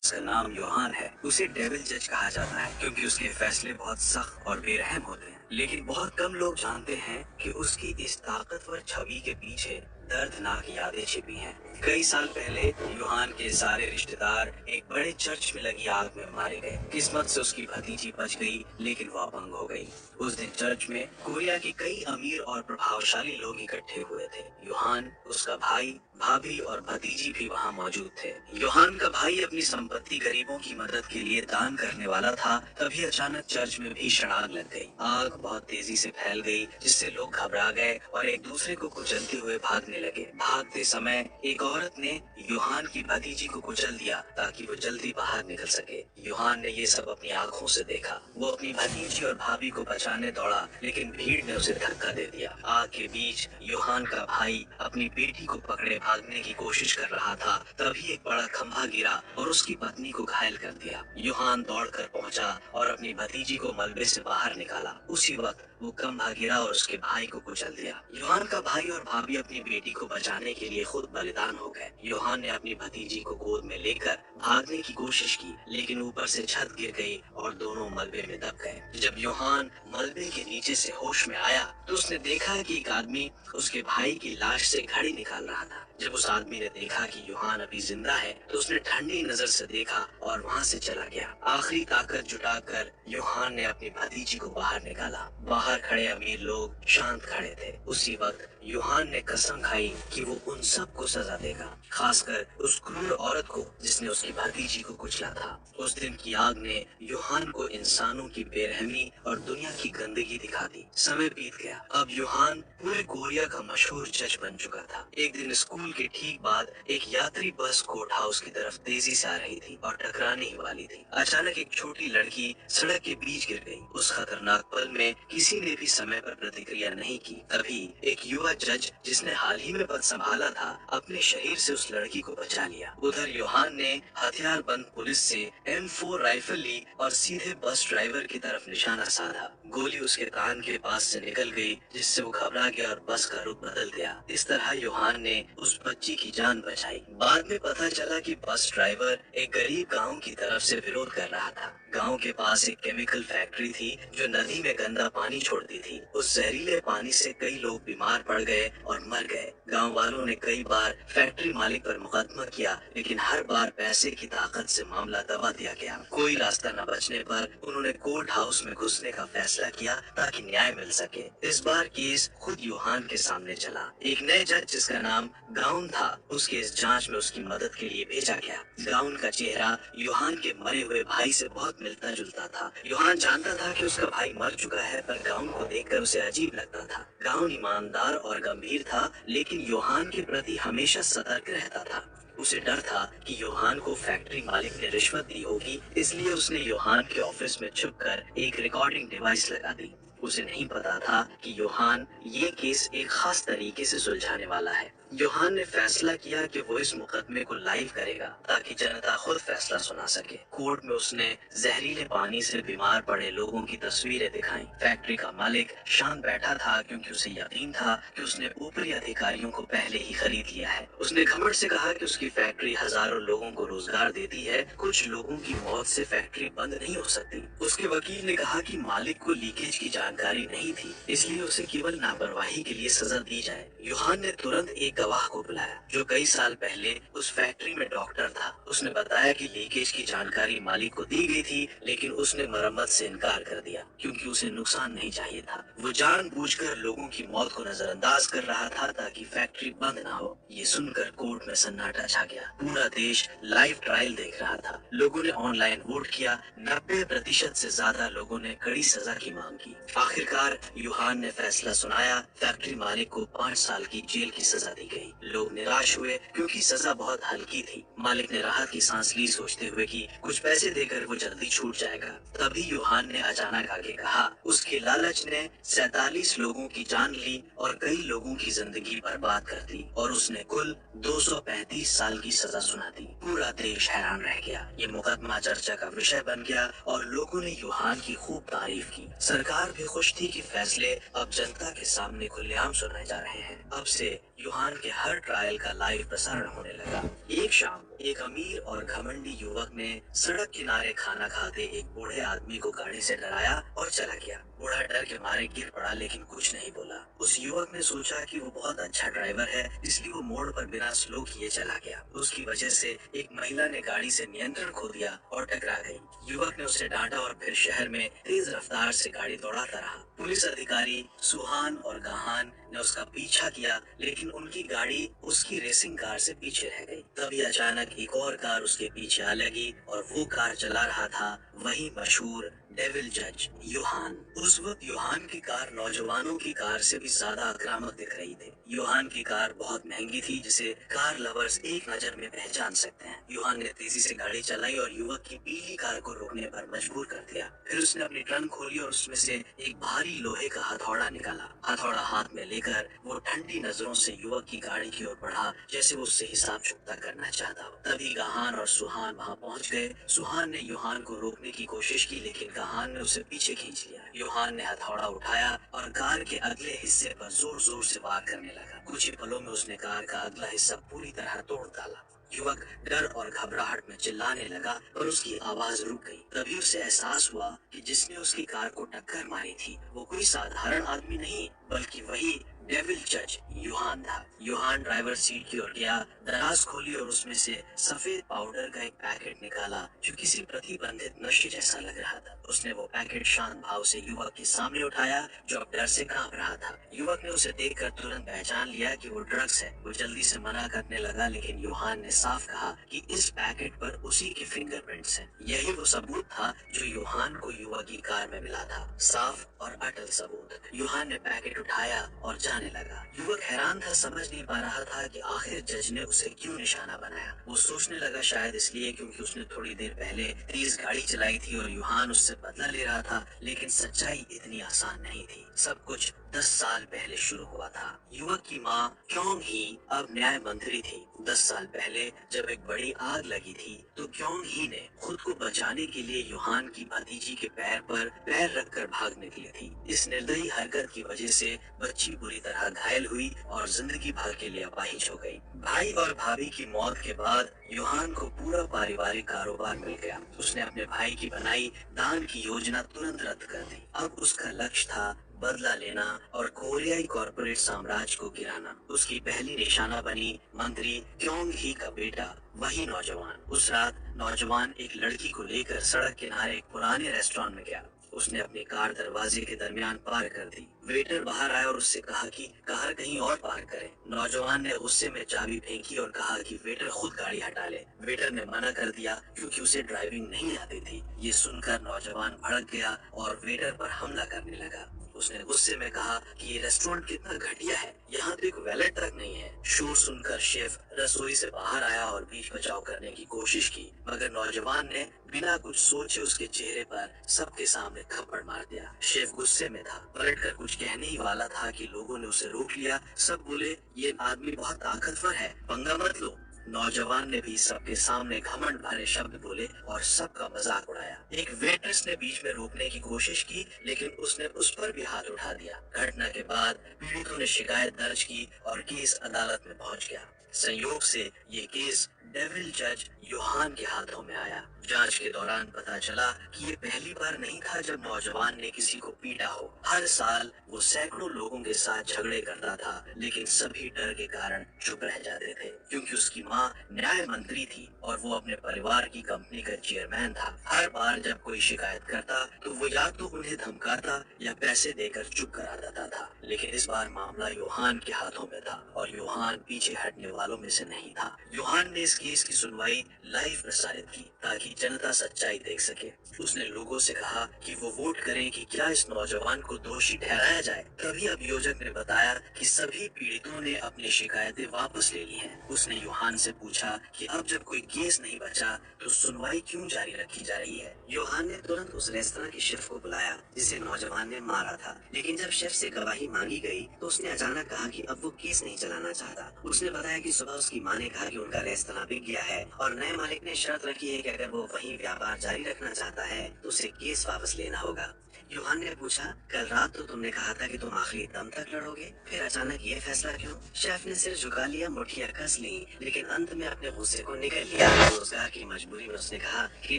उसका नाम योहान है। उसे डेविल जज कहा जाता है क्योंकि उसके फैसले बहुत सख्त और बेरहम होते हैं। लेकिन बहुत कम लोग जानते हैं कि उसकी इस ताकतवर छवि के पीछे दर्दनाक यादें छिपी हैं। कई साल पहले योहान के सारे रिश्तेदार एक बड़े चर्च में लगी आग में मारे गए। किस्मत से उसकी भतीजी बच गई, लेकिन वो अपंग हो गई। उस दिन चर्च में कोरिया के कई अमीर और प्रभावशाली लोग इकट्ठे हुए थे। योहान, उसका भाई, भाभी और भतीजी भी वहाँ मौजूद थे। योहान का भाई अपनी संपत्ति गरीबों की मदद के लिए दान करने वाला था। तभी अचानक चर्च में भीषण आग लग गई। आग बहुत तेजी से फैल गई, जिससे लोग घबरा गए और एक दूसरे को कुचलते हुए भागने लगे। भागते समय एक औरत ने योहान की भतीजी को कुचल दिया ताकि वो जल्दी बाहर निकल सके। योहान ने ये सब अपनी आंखों से देखा। वो अपनी भतीजी और भाभी को बचाने दौड़ा, लेकिन भीड़ ने उसे धक्का दे दिया। आग के बीच योहान का भाई अपनी बेटी को पकड़े भागने की कोशिश कर रहा था। तभी एक बड़ा खंभा गिरा और उसकी पत्नी को घायल कर दिया। योहान दौड़कर पहुंचा और अपनी भतीजी को मलबे से बाहर निकाला। उसी वक्त वो खंभा गिरा और उसके भाई को कुचल दिया। योहान का भाई और भाभी अपनी बेटी को बचाने के लिए खुद बलिदान हो गए। योहान ने अपनी भतीजी को गोद में लेकर भागने की कोशिश की, लेकिन ऊपर से छत गिर गई और दोनों मलबे में दब गए। जब योहान मलबे के नीचे से होश में आया तो उसने देखा कि एक आदमी उसके भाई की लाश से घड़ी निकाल रहा था। जब उस आदमी ने देखा कि योहान अभी जिंदा है तो उसने ठंडी नजर से देखा और वहाँ से चला गया। आखिरी ताकत जुटाकर योहान ने अपनी भतीजी को बाहर निकाला। बाहर खड़े अमीर लोग शांत खड़े थे। उसी वक्त योहान ने कसम खाई कि वो उन सबको सजा देगा, खासकर उस क्रूर औरत को जिसने उसकी भतीजी को कुचला था। उस दिन की आग ने योहान को इंसानों की बेरहमी और दुनिया की गंदगी दिखा दी। समय बीत गया। अब योहान पूरे कोरिया का मशहूर जज बन चुका था। एक दिन स्कूल के ठीक बाद एक यात्री बस कोर्ट हाउस की तरफ तेजी से आ रही थी और टकराने ही वाली थी। अचानक एक छोटी लड़की सड़क के बीच गिर गई। उस खतरनाक पल में किसी ने भी समय पर प्रतिक्रिया नहीं की। तभी एक युवा जज, जिसने हाल ही में पद संभाला था, अपने शरीर से उस लड़की को बचा लिया। उधर योहान ने हथियार बंद पुलिस से M4 राइफल ली और सीधे बस ड्राइवर की तरफ निशाना साधा। गोली उसके कान के पास से निकल गई, जिससे वो घबरा गया और बस का रुख बदल गया। इस तरह योहान ने उस बच्ची की जान बचाई। बाद में पता चला कि बस ड्राइवर एक गरीब गांव की तरफ से विरोध कर रहा था। गांव के पास एक केमिकल फैक्ट्री थी जो नदी में गंदा पानी छोड़ती थी। उस जहरीले पानी से कई लोग बीमार पड़ गए और मर गए। गांव वालों ने कई बार फैक्ट्री मालिक पर मुकदमा किया, लेकिन हर बार पैसे की ताकत से मामला दबा दिया गया। कोई रास्ता न बचने पर उन्होंने कोर्ट हाउस में घुसने का फैसला किया ताकि न्याय मिल सके। इस बार केस खुद योहान के सामने चला। एक नए जज, जिसका नाम गाउन था, उसके इस जांच में उसकी मदद के लिए भेजा गया। गाउन का चेहरा योहान के मरे हुए भाई से बहुत मिलता जुलता था। योहान जानता था कि उसका भाई मर चुका है, पर गाउन को देखकर उसे अजीब लगता था। गाउन ईमानदार और गंभीर था, लेकिन योहान के प्रति हमेशा सतर्क रहता था। उसे डर था कि योहान को फैक्ट्री मालिक ने रिश्वत दी होगी, इसलिए उसने योहान के ऑफिस में छुपकर एक रिकॉर्डिंग डिवाइस लगा दी। उसे नहीं पता था कि योहान ये केस एक खास तरीके से सुलझाने वाला है। योहान ने फैसला किया कि वो इस मुकदमे को लाइव करेगा ताकि जनता खुद फैसला सुना सके। कोर्ट में उसने जहरीले पानी से बीमार पड़े लोगों की तस्वीरें दिखाई। फैक्ट्री का मालिक शांत बैठा था, क्योंकि उसे यकीन था कि उसने ऊपरी अधिकारियों को पहले ही खरीद लिया है। उसने घमंड से कहा कि उसकी फैक्ट्री हजारों लोगों को रोजगार देती है। कुछ लोगों की मौत से फैक्ट्री बंद नहीं हो सकती। उसके वकील ने कहा कि मालिक को लीकेज की जानकारी नहीं थी, इसलिए उसे केवल लापरवाही के लिए सजा दी जाए। योहान ने तुरंत एक गवाह को बुलाया जो कई साल पहले उस फैक्ट्री में डॉक्टर था। उसने बताया कि लीकेज की जानकारी मालिक को दी गई थी, लेकिन उसने मरम्मत से इनकार कर दिया क्योंकि उसे नुकसान नहीं चाहिए था। वो जानबूझकर लोगों की मौत को नजरअंदाज कर रहा था ताकि फैक्ट्री बंद ना हो। ये सुनकर कोर्ट में सन्नाटा छा गया। पूरा देश लाइव ट्रायल देख रहा था। लोगों ने ऑनलाइन वोट किया। 90% से ज्यादा लोगों ने कड़ी सजा की मांग की। आखिरकार योहान ने फैसला सुनाया। फैक्ट्री मालिक को 5 साल की जेल की सजा दी गई। लोग निराश हुए क्योंकि सजा बहुत हल्की थी। मालिक ने राहत की सांस ली, सोचते हुए कि कुछ पैसे देकर वो जल्दी छूट जाएगा। तभी योहान ने अचानक आगे कहा। उसके लालच ने 47 लोगों की जान ली और कई लोगों की जिंदगी बर्बाद कर दी और उसने कुल 235 साल की सजा सुना दी। पूरा देश हैरान रह गया। ये मुकदमा चर्चा का विषय बन गया और लोगों ने योहान की खूब तारीफ की। सरकार भी खुश थी कि फैसले अब जनता के सामने खुलेआम सुनाए जा रहे हैं। अब से योहान के हर ट्रायल का लाइव प्रसारण होने लगा। एक शाम एक अमीर और घमंडी युवक ने सड़क किनारे खाना खाते एक बूढ़े आदमी को गाड़ी से डराया और चला गया। बूढ़ा डर के मारे गिर पड़ा लेकिन कुछ नहीं बोला। उस युवक ने सोचा कि वो बहुत अच्छा ड्राइवर है, इसलिए वो मोड़ पर बिना स्लो किए चला गया। उसकी वजह से एक महिला ने गाड़ी से नियंत्रण खो दिया और टकरा गई। युवक ने उसे डांटा और फिर शहर में तेज रफ्तार से गाड़ी दौड़ाता रहा। पुलिस अधिकारी सुहान और गहान ने उसका पीछा किया, लेकिन उनकी गाड़ी उसकी रेसिंग कार से पीछे रह गई। तभी अचानक एक और कार उसके पीछे आ लगी और वो कार चला रहा था वही मशहूर डेविल जज योहान। उस वक्त योहान की कार नौजवानों की कार से भी ज्यादा आक्रामक दिख रही थी। योहान की कार बहुत महंगी थी, जिसे कार लवर्स एक नजर में पहचान सकते हैं। योहान ने तेजी से गाड़ी चलाई और युवक की पीली कार को रोकने पर मजबूर कर दिया। फिर उसने अपनी ट्रंक खोली और उसमें से एक भारी लोहे का हथौड़ा निकाला। हथौड़ा हाथ में लेकर वो ठंडी नजरों से युवक की गाड़ी की ओर बढ़ा, जैसे वो उससे हिसाब चुकता करना चाहता हो। तभी गहान और सुहान वहाँ पहुँच गए। सुहान ने योहान को रोकने की कोशिश की, लेकिन गहान ने उसे पीछे खींच लिया। योहान ने हथौड़ा उठाया और कार के अगले हिस्से पर जोर जोर से वार करने लगा। कुछ ही पलों में उसने कार का अगला हिस्सा पूरी तरह तोड़ डाला। युवक डर और घबराहट में चिल्लाने लगा, पर उसकी आवाज रुक गई। तभी उसे एहसास हुआ कि जिसने उसकी कार को टक्कर मारी थी वो कोई साधारण आदमी नहीं, बल्कि वही डेविल जज योहान था। योहान ड्राइवर सीट की ओर गया, दराज खोली और उसमें से सफेद पाउडर का एक पैकेट निकाला जो किसी प्रतिबंधित नशे जैसा लग रहा था। उसने वो पैकेट शांत भाव से युवक के सामने उठाया, जो अब डर से कांप रहा था। युवक ने उसे देखकर तुरंत पहचान लिया कि वो ड्रग्स है। वो जल्दी से मना करने लगा, लेकिन योहान ने साफ कहा कि इस पैकेट पर उसी के फिंगरप्रिंट्स हैं। यही वो सबूत था जो योहान को युवक की कार में मिला था, साफ और अटल सबूत। योहान ने पैकेट उठाया और जाने लगा। युवक हैरान था, समझ नहीं पा रहा था कि आखिर जज ने उसे क्यों निशाना बनाया। वो सोचने लगा शायद इसलिए क्योंकि उसने थोड़ी देर पहले तेज गाड़ी चलाई थी और योहान उससे बदला ले रहा था, लेकिन सच्चाई इतनी आसान नहीं थी। सब कुछ 10 साल पहले शुरू हुआ था। युवक की माँ क्योंग ही अब न्याय मंत्री थी। 10 साल पहले जब एक बड़ी आग लगी थी तो क्योंग ही ने खुद को बचाने के लिए योहान की भतीजी के पैर पर पैर रखकर भाग निकली थी। इस निर्दयी हरकत की वजह से बच्ची बुरी तरह घायल हुई और जिंदगी भर के लिए अपाहिज हो गई। भाई और भाभी की मौत के बाद योहान को पूरा पारिवारिक कारोबार मिल गया। उसने अपने भाई की बनाई दान की योजना तुरंत रद्द कर दी। अब उसका लक्ष्य था बदला लेना और कोरियाई कॉर्पोरेट साम्राज्य को गिराना। उसकी पहली निशाना बनी मंत्री क्योंग ही का बेटा, वही नौजवान। उस रात नौजवान एक लड़की को लेकर सड़क किनारे एक पुराने रेस्टोरेंट में गया। उसने अपनी कार दरवाजे के दरमियान पार्क कर दी। वेटर बाहर आया और उससे कहा कि कार कहीं और पार्क करे। नौजवान ने गुस्से में चाबी फेंकी और कहा कि वेटर खुद गाड़ी हटा ले। वेटर ने मना कर दिया क्योंकि उसे ड्राइविंग नहीं आती थी। ये सुनकर नौजवान भड़क गया और वेटर पर हमला करने लगा। उसने गुस्से में कहा कि ये रेस्टोरेंट कितना घटिया है, यहाँ तो एक वैलेट तक नहीं है। शोर सुनकर शेफ रसोई से बाहर आया और बीच बचाव करने की कोशिश की, मगर नौजवान ने बिना कुछ सोचे उसके चेहरे पर सबके सामने थप्पड़ मार दिया। शेफ गुस्से में था, पलटकर कुछ कहने ही वाला था कि लोगों ने उसे रोक लिया। सब बोले, ये आदमी बहुत ताकतवर है, पंगा मत लो। नौजवान ने भी सबके सामने घमंड भरे शब्द बोले और सबका मजाक उड़ाया। एक वेट्रेस ने बीच में रोकने की कोशिश की, लेकिन उसने उस पर भी हाथ उठा दिया। घटना के बाद पीड़ितों ने शिकायत दर्ज की और केस अदालत में पहुंच गया। संयोग से ये केस डेविल जज योहान के हाथों में आया। जांच के दौरान पता चला कि ये पहली बार नहीं था जब नौजवान ने किसी को पीटा हो। हर साल वो सैकड़ों लोगों के साथ झगड़े करता था, लेकिन सभी डर के कारण चुप रह जाते थे, क्योंकि उसकी माँ न्याय मंत्री थी और वो अपने परिवार की कंपनी का चेयरमैन था। हर बार जब कोई शिकायत करता तो वो या तो उन्हें धमकाता या पैसे देकर चुप करा देता था। लेकिन इस बार मामला योहान के हाथों में था और योहान पीछे हटने वालों में से नहीं था। योहान ने इस केस की सुनवाई लाइव प्रसारित की ताकि जनता सच्चाई देख सके। उसने लोगों से कहा कि वो वोट करें कि क्या इस नौजवान को दोषी ठहराया जाए। तभी अभियोजक ने बताया कि सभी पीड़ितों ने अपनी शिकायतें वापस ले ली हैं। उसने योहान से पूछा कि अब जब कोई केस नहीं बचा तो सुनवाई क्यों जारी रखी जा रही है। योहान ने तुरंत उस रेस्तरां के शेफ को बुलाया जिसे नौजवान ने मारा था, लेकिन जब शेफ से गवाही मांगी गई तो उसने अचानक कहा कि अब वो केस नहीं चलाना चाहता। उसने बताया कि सुबह उसकी माँ ने कहा कि उनका रेस्तरां बिक गया है और नए मालिक ने शर्त रखी है कि अगर वो वही व्यापार जारी रखना चाहता है तो उसे केस वापस लेना होगा। यूहान ने पूछा, कल रात तो तुमने कहा था कि तुम आखिरी दम तक लड़ोगे, फिर अचानक ये फैसला क्यों? शेफ ने सिर झुका लिया, मुट्ठियां कस ली, लेकिन अंत में अपने गुस्से को निकल लिया। रोजगार की मजबूरी में उसने कहा कि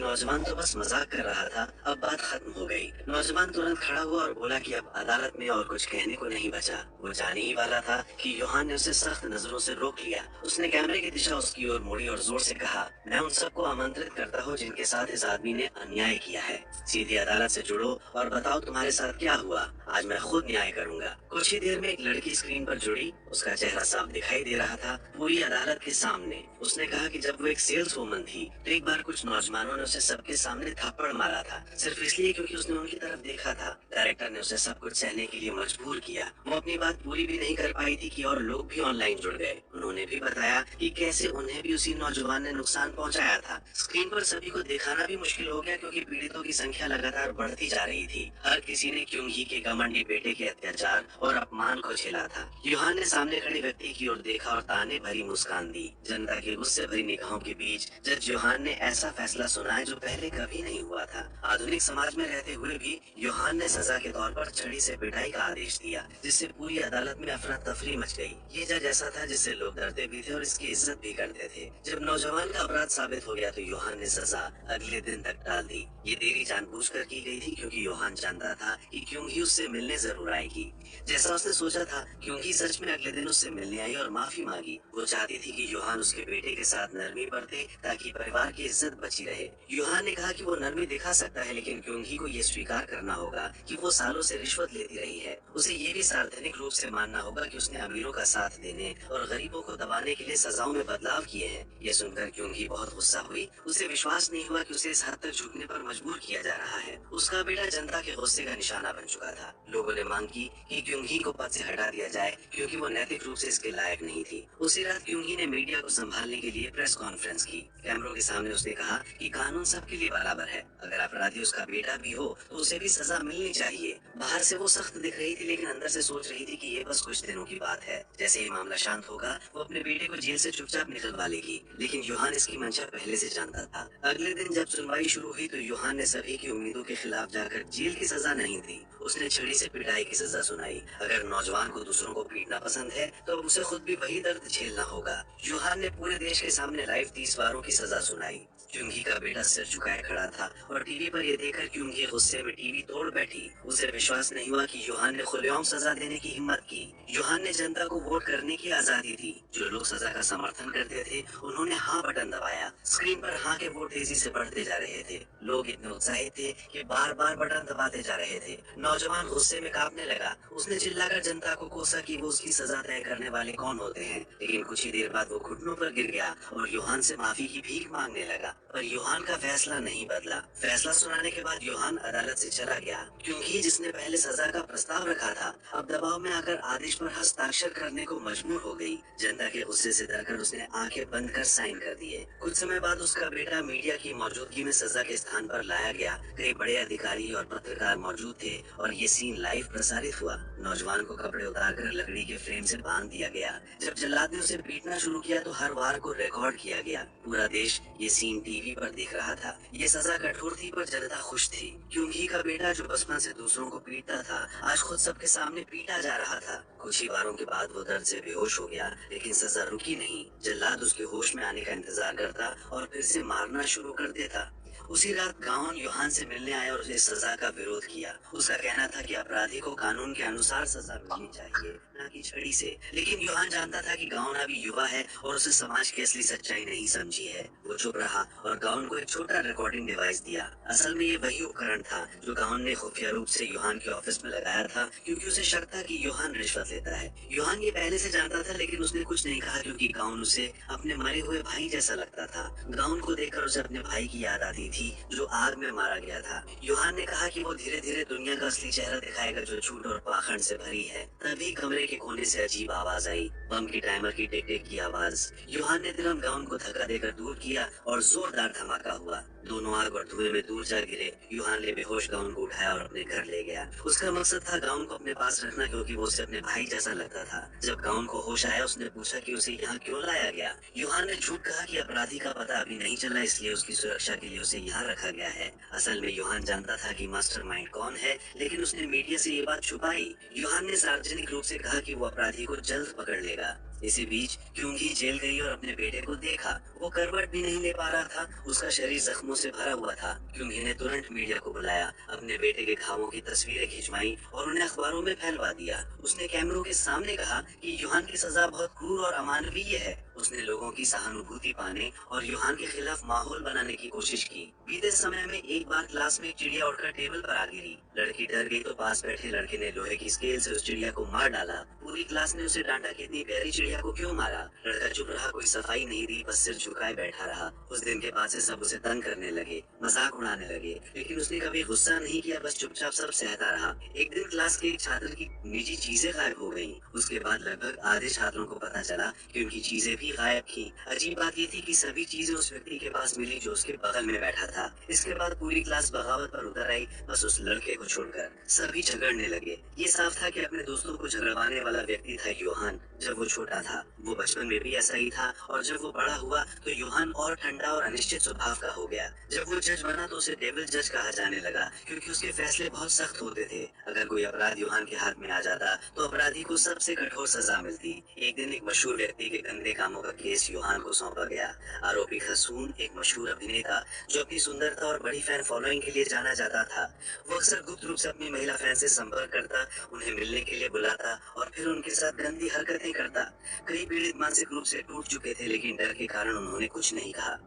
नौजवान तो बस मजाक कर रहा था, अब बात खत्म हो गई। नौजवान तुरंत खड़ा हुआ और बोला कि अब अदालत में और कुछ कहने को नहीं बचा। वो जाने ही वाला था कि यूहान ने उसे सख्त नजरों से रोक लिया। उसने कैमरे की दिशा उसकी ओर मोड़ी और जोर से कहा, मैं उन सबको आमंत्रित करता हूँ जिनके साथ इस आदमी ने अन्याय किया है। सीधे अदालत से जुड़ो और बताओ तुम्हारे साथ क्या हुआ। आज मैं खुद न्याय करूंगा। कुछ ही देर में एक लड़की स्क्रीन पर जुड़ी। उसका चेहरा साफ दिखाई दे रहा था, पूरी अदालत के सामने। उसने कहा कि जब वो एक सेल्स वुमन थी तो एक बार कुछ नौजवानों ने उसे सबके सामने थप्पड़ मारा था, सिर्फ इसलिए क्योंकि उसने उनकी तरफ देखा था। डायरेक्टर ने उसे सब कुछ सहने के लिए मजबूर किया। वो अपनी बात पूरी भी नहीं कर पाई थी कि और लोग भी ऑनलाइन जुड़ गए। उन्होंने भी बताया कि कैसे उन्हें भी उसी नौजवान ने नुकसान पहुंचाया था। स्क्रीन पर सभी को दिखाना भी मुश्किल हो गया क्योंकि पीड़ितों की संख्या लगातार बढ़ती जा रही थी। हर किसी ने क्यों ही के घमंडी बेटे के अत्याचार और अपमान को झेला था। यूहान ने सामने खड़े व्यक्ति की ओर देखा और ताने भरी मुस्कान दी। जनता के गुस्से भरी निगाहों के बीच जज यूहान ने ऐसा फैसला सुनाया जो पहले कभी नहीं हुआ था। आधुनिक समाज में रहते हुए भी यूहान ने सजा के तौर पर छड़ी से पिटाई का आदेश दिया, जिससे पूरी अदालत में अफरा तफरी मच गई। ये जज ऐसा था जिससे लोग डरते भी थे और इसकी इज्जत भी करते थे। जब नौजवान का अपराध साबित हो गया तो यूहान ने सजा अगले दिन तक टाल दी। ये देरी जानबूझकर की गई थी क्योंकि यूहान जानता था कि क्यों ही उससे मिलने जरूर आएगी। जैसा उसने सोचा था, क्यों ही सच में अगले दिन उससे मिलने आई और माफी मांगी। वो चाहती थी कि यूहान उसके बेटे के साथ नरमी बरते ताकि परिवार की इज्जत बची रहे। यूहान ने कहा कि वो नरमी दिखा सकता है, लेकिन क्यों ही को ये स्वीकार करना होगा कि वो सालों से रिश्वत लेती रही है। उसे ये भी सार्वजनिक रूप से मानना होगा कि उसने अमीरों का साथ देने और गरीबों को दबाने के लिए सजाओं में बदलाव किए हैं। ये सुनकर क्यों ही बहुत गुस्सा हुई। उसे विश्वास नहीं हुआ कि उसे इस हद तक झुकने पर मजबूर किया जा रहा है। उसका बेटा जनता के गुस्से का निशाना बन चुका था। लोगों ने मांग की कि क्यों ही को पद से हटा दिया जाए क्योंकि वो नैतिक रूप से इसके लायक नहीं थी। उसी रात क्यों ही ने मीडिया को संभालने के लिए प्रेस कॉन्फ्रेंस की। कैमरों के सामने उसने कहा कि कानून सबके लिए बराबर है। अगर अपराधी उसका बेटा भी हो तो उसे भी सजा मिलनी चाहिए। बाहर से वो सख्त दिख रही थी, लेकिन अंदर से सोच रही थी कि ये बस कुछ दिनों की बात है। जैसे ही मामला शांत होगा वो अपने बेटे को जेल से चुपचाप निकलवा लेगी। लेकिन यूहान इसकी मंशा पहले से जानता था। अगले दिन जब सुनवाई शुरू हुई तो यूहान ने सभी की उम्मीदों के खिलाफ जाकर जेल की सजा नहीं दी। उसने छड़ी से पिटाई की सजा सुनाई। अगर नौजवान को दूसरों को पीटना पसंद है तो अब उसे खुद भी वही दर्द झेलना होगा। यूहान ने पूरे देश के सामने लाइव 30 बारों की सजा सुनाई। क्योंकि का बेटा सिर झुकाए खड़ा था और टीवी पर ये देखकर क्योंकि गुस्से में टीवी तोड़ बैठी। उसे विश्वास नहीं हुआ कि यूहान ने खुलेआम सजा देने की हिम्मत की। यूहान ने जनता को वोट करने की आजादी दी। जो लोग सजा का समर्थन करते थे उन्होंने हाँ बटन दबाया। स्क्रीन पर हाँ के वोट तेजी से बढ़ते जा रहे थे। लोग इतने उत्साहित थे कि बार बार बटन दबाते जा रहे थे। नौजवान गुस्से में कांपने लगा। उसने चिल्लाकर जनता को कोसा कि वो उसकी सजा तय करने वाले कौन होते हैं। लेकिन कुछ ही देर बाद वो घुटनों पर गिर गया और यूहान से माफी की भीख मांगने लगा। पर यूहान का फैसला नहीं बदला। फैसला सुनाने के बाद यूहान अदालत से चला गया क्योंकि जिसने पहले सजा का प्रस्ताव रखा था अब दबाव में आकर आदेश पर हस्ताक्षर करने को मजबूर हो गई। जनता के गुस्से से डरकर उसने आंखें बंद कर साइन कर दिए। कुछ समय बाद उसका बेटा मीडिया की मौजूदगी में सजा के स्थान पर लाया गया। कई बड़े अधिकारी और पत्रकार मौजूद थे और ये सीन लाइव प्रसारित हुआ। नौजवान को कपड़े उतारकर लकड़ी के फ्रेम से बांध दिया गया। जब जल्लाद ने उसे पीटना शुरू किया तो हर वार को रिकॉर्ड किया गया। पूरा देश ये सीन टीवी पर देख रहा था। ये सजा कठोर थी पर जनता खुश थी। क्योंकि का बेटा जो बचपन से दूसरों को पीटता था आज खुद सबके सामने पीटा जा रहा था। कुछ ही बारों के बाद वो दर्द से बेहोश हो गया, लेकिन सजा रुकी नहीं। जल्लाद उसके होश में आने का इंतजार करता और फिर से मारना शुरू कर देता। उसी रात गाउन यूहान से मिलने आया और उसे सजा का विरोध किया। उसका कहना था कि अपराधी को कानून के अनुसार सजा मिलनी चाहिए, न कि छड़ी से। लेकिन यूहान जानता था कि गाउन अभी युवा है और उसे समाज की असली सच्चाई नहीं समझी है। वो चुप रहा और गाउन को एक छोटा रिकॉर्डिंग डिवाइस दिया। असल में ये वही उपकरण था जो गाउन ने खुफिया रूप से यूहान के ऑफिस में लगाया था क्योंकि उसे शक था कि यूहान रिश्वत लेता है। यूहान ये पहले से जानता था, लेकिन उसने कुछ नहीं कहा क्योंकि गाउन उसे अपने मरे हुए भाई जैसा लगता था। गाउन को देखकर उसे अपने भाई की याद आती थी जो आग में मारा गया था। यूहान ने कहा कि वो धीरे धीरे दुनिया का असली चेहरा दिखाएगा जो झूठ और पाखंड से भरी है। तभी कमरे के कोने से अजीब आवाज आई, बम की टाइमर की टिक टिक की आवाज। यूहान ने तुरंत गाउन को धक्का देकर दूर किया और जोरदार धमाका हुआ। दोनों आग और धुएं में दूर जा गिरे। यूहान ने बेहोश गाउन को उठाया और अपने घर ले गया। उसका मकसद था गाउन को अपने पास रखना, क्योंकि वो उसे अपने भाई जैसा लगता था। जब गाउन को होश आया, उसने पूछा कि उसे यहाँ क्यों लाया गया। यूहान ने झूठ कहा कि अपराधी का पता अभी नहीं चला, इसलिए उसकी सुरक्षा के लिए उसे यहाँ रखा गया है। असल में यूहान जानता था कि मास्टरमाइंड कौन है, लेकिन उसने मीडिया से ये बात छुपाई। यूहान ने सार्वजनिक रूप से कहा कि वो अपराधी को जल्द पकड़ लेगा। इसी बीच क्योंकि जेल गई और अपने बेटे को देखा। वो करवट भी नहीं ले पा रहा था, उसका शरीर जख्मों से भरा हुआ था। क्योंकि ने तुरंत मीडिया को बुलाया, अपने बेटे के घावों की तस्वीरें खिंचवाई और उन्हें अखबारों में फैलवा दिया। उसने कैमरों के सामने कहा कि यूहान की सजा बहुत क्रूर और अमानवीय है। उसने लोगों की सहानुभूति पाने और यूहान के खिलाफ माहौल बनाने की कोशिश की। बीते समय में एक बार क्लास में एक चिड़िया उड़कर टेबल पर आ गिरी। लड़की डर गई तो पास बैठे लड़के ने लोहे की स्केल से उस चिड़िया को मार डाला। पूरी क्लास ने उसे डांटा कि इतनी प्यारी चिड़िया को क्यों मारा। लड़का चुप रहा, कोई सफाई नहीं दी, बस सिर झुकाए बैठा रहा। उस दिन के बाद से सब उसे तंग करने लगे, मजाक उड़ाने लगे, लेकिन उसने कभी गुस्सा नहीं किया, बस चुपचाप सब सहता रहा। एक दिन क्लास के एक छात्र की निजी चीजें गायब हो गयी। उसके बाद लगभग आधे छात्रों को पता चला कि उनकी चीजें भी गायब थी। अजीब बात ये थी कि सभी चीजें उस व्यक्ति के पास मिली जो उसके बगल में बैठा था। इसके बाद पूरी क्लास बगावत पर उतर आई, बस उस लड़के को छोड़कर। सभी झगड़ने लगे। ये साफ था कि अपने दोस्तों को झगड़वाने वाला व्यक्ति था यूहान। जब वो छोटा था, वो बचपन में भी ऐसा ही था, और जब वो बड़ा हुआ तो यूहान और ठंडा और अनिश्चित स्वभाव का हो गया। जब वो जज बना तो उसे डेविल जज कहा जाने लगा, क्योंकि उसके फैसले बहुत सख्त होते थे। अगर कोई अपराध यूहान के हाथ में आ जाता तो अपराधी को सबसे कठोर सजा मिलती। एक दिन एक मशहूर व्यक्ति के गंदे कामों का केस यूहान को सौंपा गया। आरोपी खसून एक मशहूर अभिनेता जो अपनी सुंदरता और बड़ी फैन फॉलोइंग के लिए जाना जाता था। वो अक्सर गुप्त रूप से अपनी महिला फैन से संपर्क करता, उन्हें मिलने के लिए बुलाता और फिर उनके साथ गंदी हरकतें करता। कई पीड़ित मानसिक रूप से टूट चुके थे, लेकिन डर के कारण उन्होंने कुछ नहीं कहा।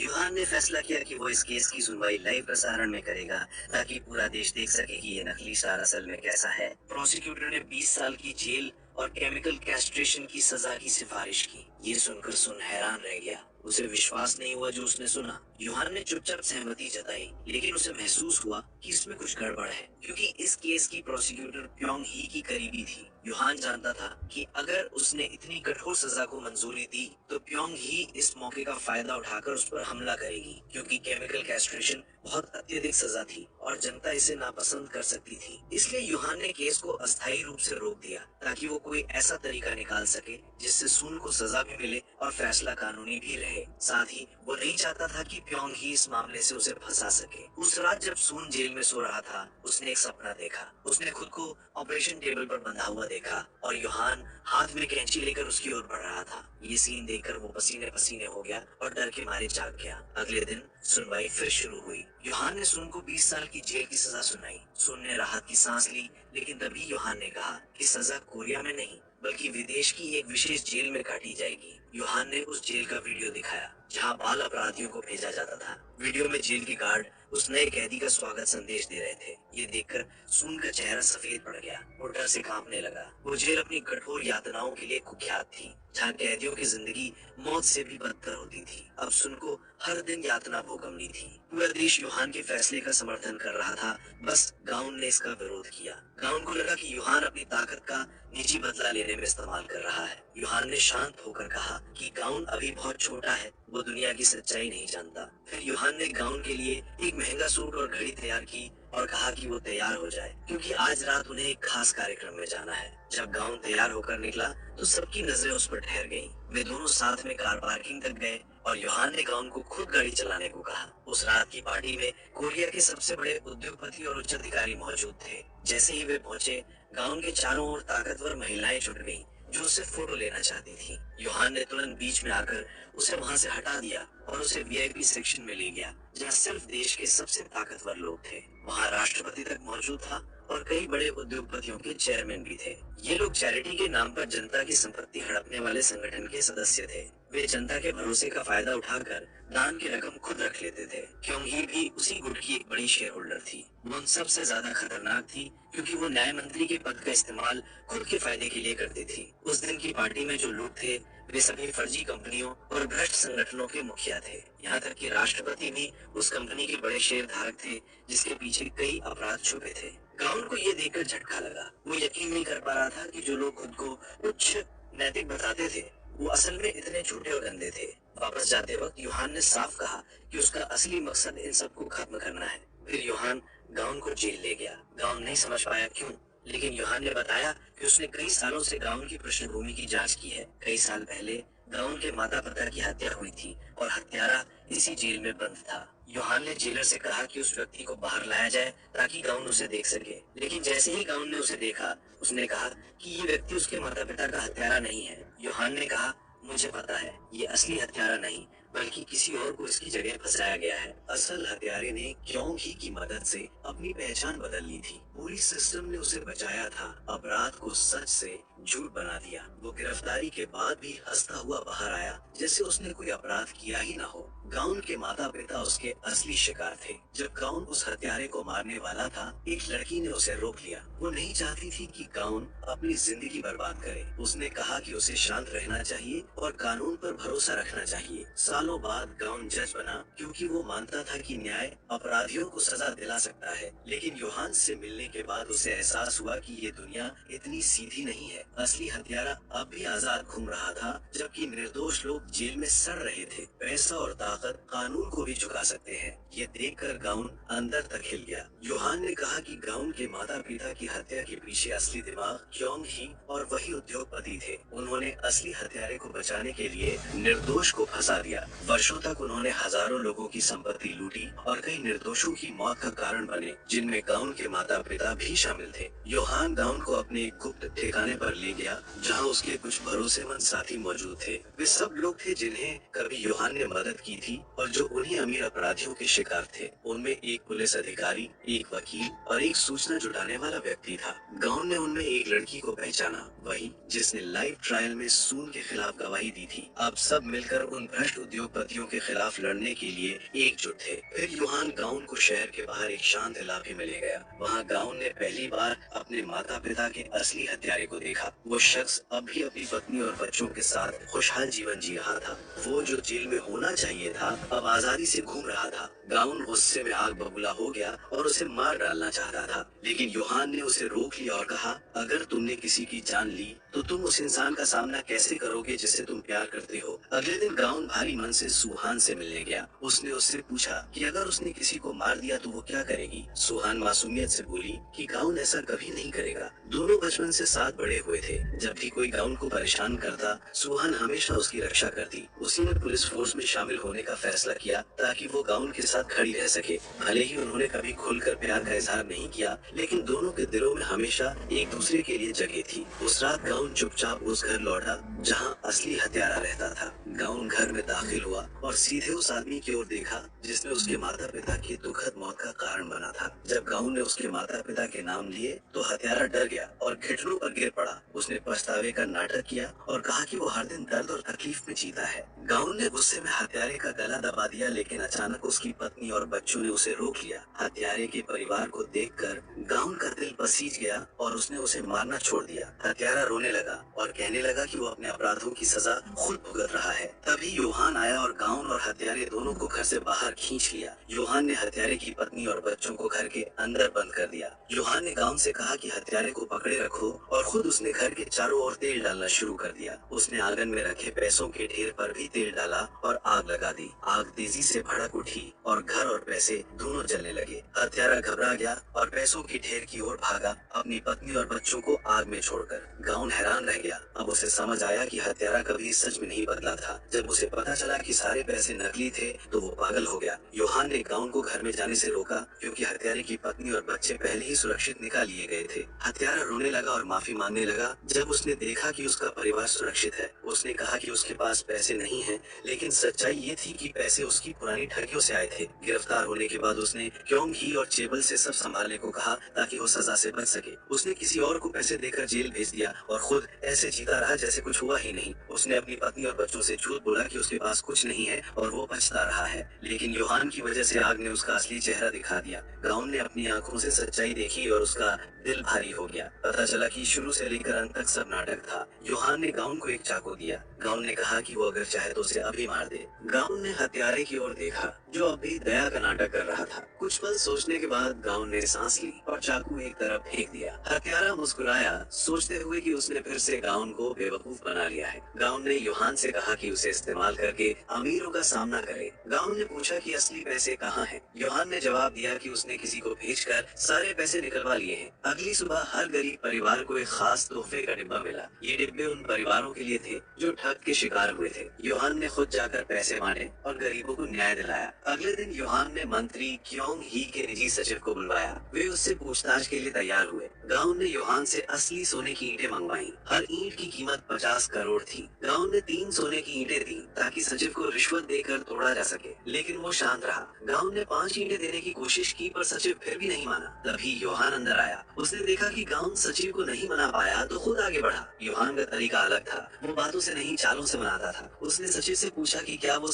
यूहान ने फैसला किया कि वो इस केस की सुनवाई लाइव प्रसारण में करेगा, ताकि पूरा देश देख सके कि ये नकली स्टार असल में कैसा है। प्रोसिक्यूटर ने 20 साल की जेल और केमिकल कैस्ट्रेशन की सजा की सिफारिश की। ये सुनकर सुन हैरान रह गया। उसे विश्वास नहीं हुआ जो उसने सुना। यूहान ने चुपचाप सहमति जताई, लेकिन उसे महसूस हुआ कि इसमें कुछ गड़बड़ है, क्योंकि इस केस की प्रोसिक्यूटर प्योंग ही की करीबी थी। यूहान जानता था कि अगर उसने इतनी कठोर सजा को मंजूरी दी तो प्योंग ही इस मौके का फायदा उठाकर उस पर हमला करेगी, क्योंकि केमिकल कैस्ट्रेशन बहुत अत्यधिक सजा थी और जनता इसे नापसंद कर सकती थी। इसलिए यूहान ने केस को अस्थायी रूप से रोक दिया, ताकि वो कोई ऐसा तरीका निकाल सके जिससे सून को सजा भी मिले और फैसला कानूनी भी रहे। साथ ही वो नहीं चाहता था कि प्योंग ही इस मामले से उसे फंसा सके। उस रात जब सून जेल में सो रहा था, उसने एक सपना देखा। उसने खुद को ऑपरेशन टेबल पर बंधा हुआ देखा और यूहान हाथ में कैंची लेकर उसकी ओर बढ़ रहा था। ये सीन देखकर वो पसीने पसीने हो गया और डर के मारे जाग गया। अगले दिन सुनवाई फिर शुरू हुई। यूहान ने सुन को 20 साल की जेल की सजा सुनाई। सुन ने राहत की सांस ली, लेकिन तभी यूहान ने कहा कि सजा कोरिया में नहीं, बल्कि विदेश की एक विशेष जेल में काटी जाएगी। यूहान ने उस जेल का वीडियो दिखाया जहां बाल अपराधियों को भेजा जाता था। वीडियो में जेल के गार्ड उस नए कैदी का स्वागत संदेश दे रहे थे। ये देखकर सून का चेहरा सफेद पड़ गया। वो डर से कांपने लगा। वो जेल अपनी कठोर यातनाओं के लिए कुख्यात थी, जहाँ कैदियों की जिंदगी मौत से भी बदतर होती थी। अब सुन को हर दिन यातना भोगनी थी। पूरा देश यूहान के फैसले का समर्थन कर रहा था, बस गाउन ने इसका विरोध किया। गाउन को लगा कि यूहान अपनी ताकत का निजी बदला लेने में इस्तेमाल कर रहा है। यूहान ने शांत होकर कहा कि गाउन अभी बहुत छोटा है, वो दुनिया की सच्चाई नहीं जानता। फिर यूहान ने गाउन के लिए एक महंगा सूट और घड़ी तैयार की और कहा कि वो तैयार हो जाए, क्योंकि आज रात उन्हें एक खास कार्यक्रम में जाना है। जब गाउन तैयार होकर निकला तो सबकी नजरें उस पर ठहर गईं। वे दोनों साथ में कार पार्किंग तक गए और यूहान ने गाउन को खुद गाड़ी चलाने को कहा। उस रात की पार्टी में कोरिया के सबसे बड़े उद्योगपति और उच्च अधिकारी मौजूद थे। जैसे ही वे पहुंचे, गाउन के चारों ओर ताकतवर महिलाएं जुट गईं, जो उससे फोटो लेना चाहती थी। यूहान ने तुरंत बीच में आकर उसे वहां से हटा दिया और उसे वीआईपी सेक्शन में ले गया, जहाँ सिर्फ देश के सबसे ताकतवर लोग थे। वहाँ राष्ट्रपति तक मौजूद था और कई बड़े उद्योगपतियों के चेयरमैन भी थे। ये लोग चैरिटी के नाम पर जनता की संपत्ति हड़पने वाले संगठन के सदस्य थे। वे जनता के भरोसे का फायदा उठाकर दान की रकम खुद रख लेते थे। क्यों ही भी उसी गुट की एक बड़ी शेयर होल्डर थी। वो उन सबसे ज्यादा खतरनाक थी, क्योंकि वो न्याय मंत्री के पद का इस्तेमाल खुद के फायदे के लिए करती थी। उस दिन की पार्टी में जो लोग थे, वे सभी फर्जी कंपनियों और भ्रष्ट संगठनों के मुखिया थे। यहाँ तक कि राष्ट्रपति भी उस कंपनी के बड़े शेयर धारक थे, जिसके पीछे कई अपराध छुपे थे। गाउन को ये देखकर झटका लगा। वो यकीन नहीं कर पा रहा था कि जो लोग खुद को उच्च नैतिक बताते थे, वो असल में इतने झूठे और गंदे थे। वापस जाते वक्त यूहान ने साफ कहा कि उसका असली मकसद इन सबको खत्म करना है। फिर यूहान गाउन को जेल ले गया। गाउन नहीं समझ पाया क्यों, लेकिन यूहान ने बताया कि उसने कई सालों से गाउन की पृष्ठभूमि की जांच की है। कई साल पहले गाउन के माता पिता की हत्या हुई थी और हत्यारा इसी जेल में बंद था। यूहान ने जेलर से कहा कि उस व्यक्ति को बाहर लाया जाए ताकि गाउन उसे देख सके, लेकिन जैसे ही गाउन ने उसे देखा, उसने कहा कि ये व्यक्ति उसके माता पिता का हत्यारा नहीं है। यूहान ने कहा, मुझे पता है, ये असली हत्यारा नहीं बल्कि किसी और को इसकी जगह फंसाया गया है। असल हत्यारे ने क्योंग ही की मदद से अपनी पहचान बदल ली थी। पूरी सिस्टम ने उसे बचाया था, अपराध को सच से झूठ बना दिया। वो गिरफ्तारी के बाद भी हंसता हुआ बाहर आया जैसे उसने कोई अपराध किया ही ना हो। गाउन के माता पिता उसके असली शिकार थे। जब गाउन उस हत्यारे को मारने वाला था, एक लड़की ने उसे रोक लिया। वो नहीं चाहती थी कि गाउन अपनी जिंदगी बर्बाद करे। उसने कहा कि उसे शांत रहना चाहिए और कानून पर भरोसा रखना चाहिए। सालों बाद गाउन जज बना क्योंकि वो मानता था कि न्याय अपराधियों को सजा दिला सकता है। लेकिन यूहान से मिलने के बाद उसे एहसास हुआ कि ये दुनिया इतनी सीधी नहीं है। असली हत्यारा अब भी आजाद घूम रहा था, जबकि निर्दोष लोग जेल में सड़ रहे थे। पैसा और ताकत कानून को भी झुका सकते हैं। ये देखकर गाउन अंदर तक हिल गया। यूहान ने कहा कि गाउन के माता पिता की हत्या के पीछे असली दिमाग क्योंग ही और वही उद्योगपति थे। उन्होंने असली हत्यारे को बचाने के लिए निर्दोष को फंसा दिया। वर्षों तक उन्होंने हजारों लोगों की संपत्ति लूटी और कई निर्दोषों की मौत का कारण बने, जिनमें गाउन के माता पिता भी शामिल थे। यूहान गाउन को अपने एक गुप्त ठिकाने पर ले गया, जहां उसके कुछ भरोसेमंद साथी मौजूद थे। वे सब लोग थे जिन्हें कभी यूहान ने मदद की थी और जो उन्हीं अमीर अपराधियों के शिकार थे। उनमें एक पुलिस अधिकारी, एक वकील और एक सूचना जुटाने वाला व्यक्ति था। गाउन ने उनमें एक लड़की को पहचाना, वही जिसने लाइव ट्रायल में सून के खिलाफ गवाही दी थी। अब सब मिलकर उन भ्रष्ट उद्योगपतियों के खिलाफ लड़ने के लिए एकजुट थे। फिर यूहान गाउन को शहर के बाहर एक शांत इलाके में ले गया। वहाँ गाउन ने पहली बार अपने माता पिता के असली हत्यारे को देखा। वो शख्स अब भी अपनी पत्नी और बच्चों के साथ खुशहाल जीवन जी रहा था। वो जो जेल में होना चाहिए था, अब आजादी से घूम रहा था। गाउन गुस्से में आग बबूला हो गया और उसे मार डालना चाहता था, लेकिन यूहान ने उसे रोक लिया और कहा, अगर तुमने किसी की जान ली तो तुम उस इंसान का सामना कैसे करोगे जिसे तुम प्यार करते हो। अगले दिन गाउन भारी मन से सुहान से मिलने गया। उसने उससे पूछा कि अगर उसने किसी को मार दिया तो वो क्या करेगी। सुहान मासूमियत से बोली कि गाउन ऐसा कभी नहीं करेगा। दोनों बचपन से साथ बड़े हुए थे। जब भी कोई गाउन को परेशान करता, सुहान हमेशा उसकी रक्षा करती। उसी ने पुलिस फोर्स में शामिल होने का फैसला किया ताकि वो गाउन के साथ खड़ी रह सके। भले ही उन्होंने कभी खुलकर प्यार का इजहार नहीं किया, लेकिन दोनों के दिलों में हमेशा एक दूसरे के लिए जगह थी। उस रात गाउन चुपचाप उस घर लौटा जहां असली हत्यारा रहता था। गाउन घर में दाखिल हुआ और सीधे उस आदमी की ओर देखा जिसने उसके माता पिता की दुखद मौत का कारण बना था। जब गाउन ने उसके माता पिता के नाम लिए तो हत्यारा डर गया और घुटनों पर गिर पड़ा। उसने पछतावे का नाटक किया और कहा कि वो हर दिन दर्द और तकलीफ में जीता है। गाउन ने गुस्से में हत्यारे का गला दबा दिया, लेकिन अचानक उसकी पत्नी और बच्चों ने उसे रोक लिया। हत्यारे के परिवार को देखकर गाउन का दिल पसीज गया और उसने उसे मारना छोड़ दिया। हत्यारा रोने लगा और कहने लगा कि वो अपने अपराधों की सजा खुद भुगत रहा है। तभी यूहान आया और गाउन और हत्यारे दोनों को घर से बाहर खींच लिया। यूहान ने हत्यारे की पत्नी और बच्चों को घर के अंदर बंद कर दिया। यूहान ने गाउन से कहा कि हत्यारे को पकड़े रखो और खुद उसने घर के चारों ओर तेल डालना शुरू कर दिया। उसने आंगन में रखे पैसों के ढेर पर भी तेल डाला और आग लगा दी। आग तेजी से भड़क उठी और घर और पैसे दोनों जलने लगे। हत्यारा घबरा गया और पैसों के ढेर की ओर भागा, अपनी पत्नी और बच्चों को आग में छोड़कर। गाउन हैरान रह गया। अब उसे समझ आया कि हत्यारा कभी सच में नहीं बदला था। जब उसे पता चला कि सारे पैसे नकली थे तो वो पागल हो गया। यूहान ने गाउन को घर में जाने से रोका क्योंकि हत्यारे की पत्नी और बच्चे पहले ही सुरक्षित निकाल लिए गए थे। हत्यारा रोने लगा और माफी मांगने लगा। जब उसने देखा कि उसका परिवार सुरक्षित है, उसने कहा कि उसके पास पैसे नहीं हैं, लेकिन सच्चाई ये थी कि पैसे उसकी पुरानी ठगियों से आए थे। गिरफ्तार होने के बाद उसने क्योंग ही और चेबल से सब संभालने को कहा ताकि वो सजा से बच सके। उसने किसी और को पैसे देकर जेल भेज दिया और खुद ऐसे जीता रहा जैसे कुछ हुआ ही नहीं। उसने अपनी पत्नी और बच्चों से झूठ बोला कि उसके पास कुछ नहीं है और वो पछता रहा है, लेकिन यूहान की वजह से आग ने उसका असली चेहरा दिखा दिया। गाउन ने अपनी आंखों से सच्चाई देखी और उसका दिल भारी हो गया। पता चला कि शुरू से लेकर अंत तक सब नाटक था। यूहान ने गाउन को एक चाकू दिया। गाउन ने कहा कि वो अगर चाहे तो उसे अभी मार दे। गाउन ने हत्यारे की ओर देखा। जो अब भी दया का नाटक कर रहा था। कुछ पल सोचने के बाद गाउन ने सांस ली और चाकू एक तरफ फेंक दिया। हत्यारा मुस्कुराया, सोचते हुए कि उसने फिर से गाउन को बेवकूफ बना लिया है। गाउन ने योहान से कहा कि उसे इस्तेमाल करके अमीरों का सामना करे। गाउन ने पूछा कि असली पैसे कहाँ हैं। योहान ने जवाब दिया कि उसने किसी को भेजकर सारे पैसे निकलवा लिए हैं। अगली सुबह हर गरीब परिवार को एक खास तोहफे का डिब्बा मिला। ये डिब्बे उन परिवारों के लिए थे जो ठग के शिकार हुए थे। योहान ने खुद जाकर पैसे बांटे और गरीबों को न्याय दिलाया। अगले दिन योहान ने मंत्री क्योंग ही के निजी सचिव को बुलवाया। वे उससे पूछताछ के लिए तैयार हुए। गाउन ने योहान से असली सोने की ईंटें मंगवाई। हर ईंट की कीमत 50 करोड़ थी। गाउन ने 3 सोने की ईंटें दी ताकि सचिव को रिश्वत देकर तोड़ा जा सके, लेकिन वो शांत रहा। गाउन ने 5 ईंटें देने की कोशिश की पर सचिव फिर भी नहीं माना। तभी योहान अंदर आया। उसने देखा कि गाउन सचिव को नहीं मना पाया तो खुद आगे बढ़ा। योहान का तरीका अलग था। वो बातों से नहीं, चालों से मनाता था। उसने सचिव से पूछा कि क्या वो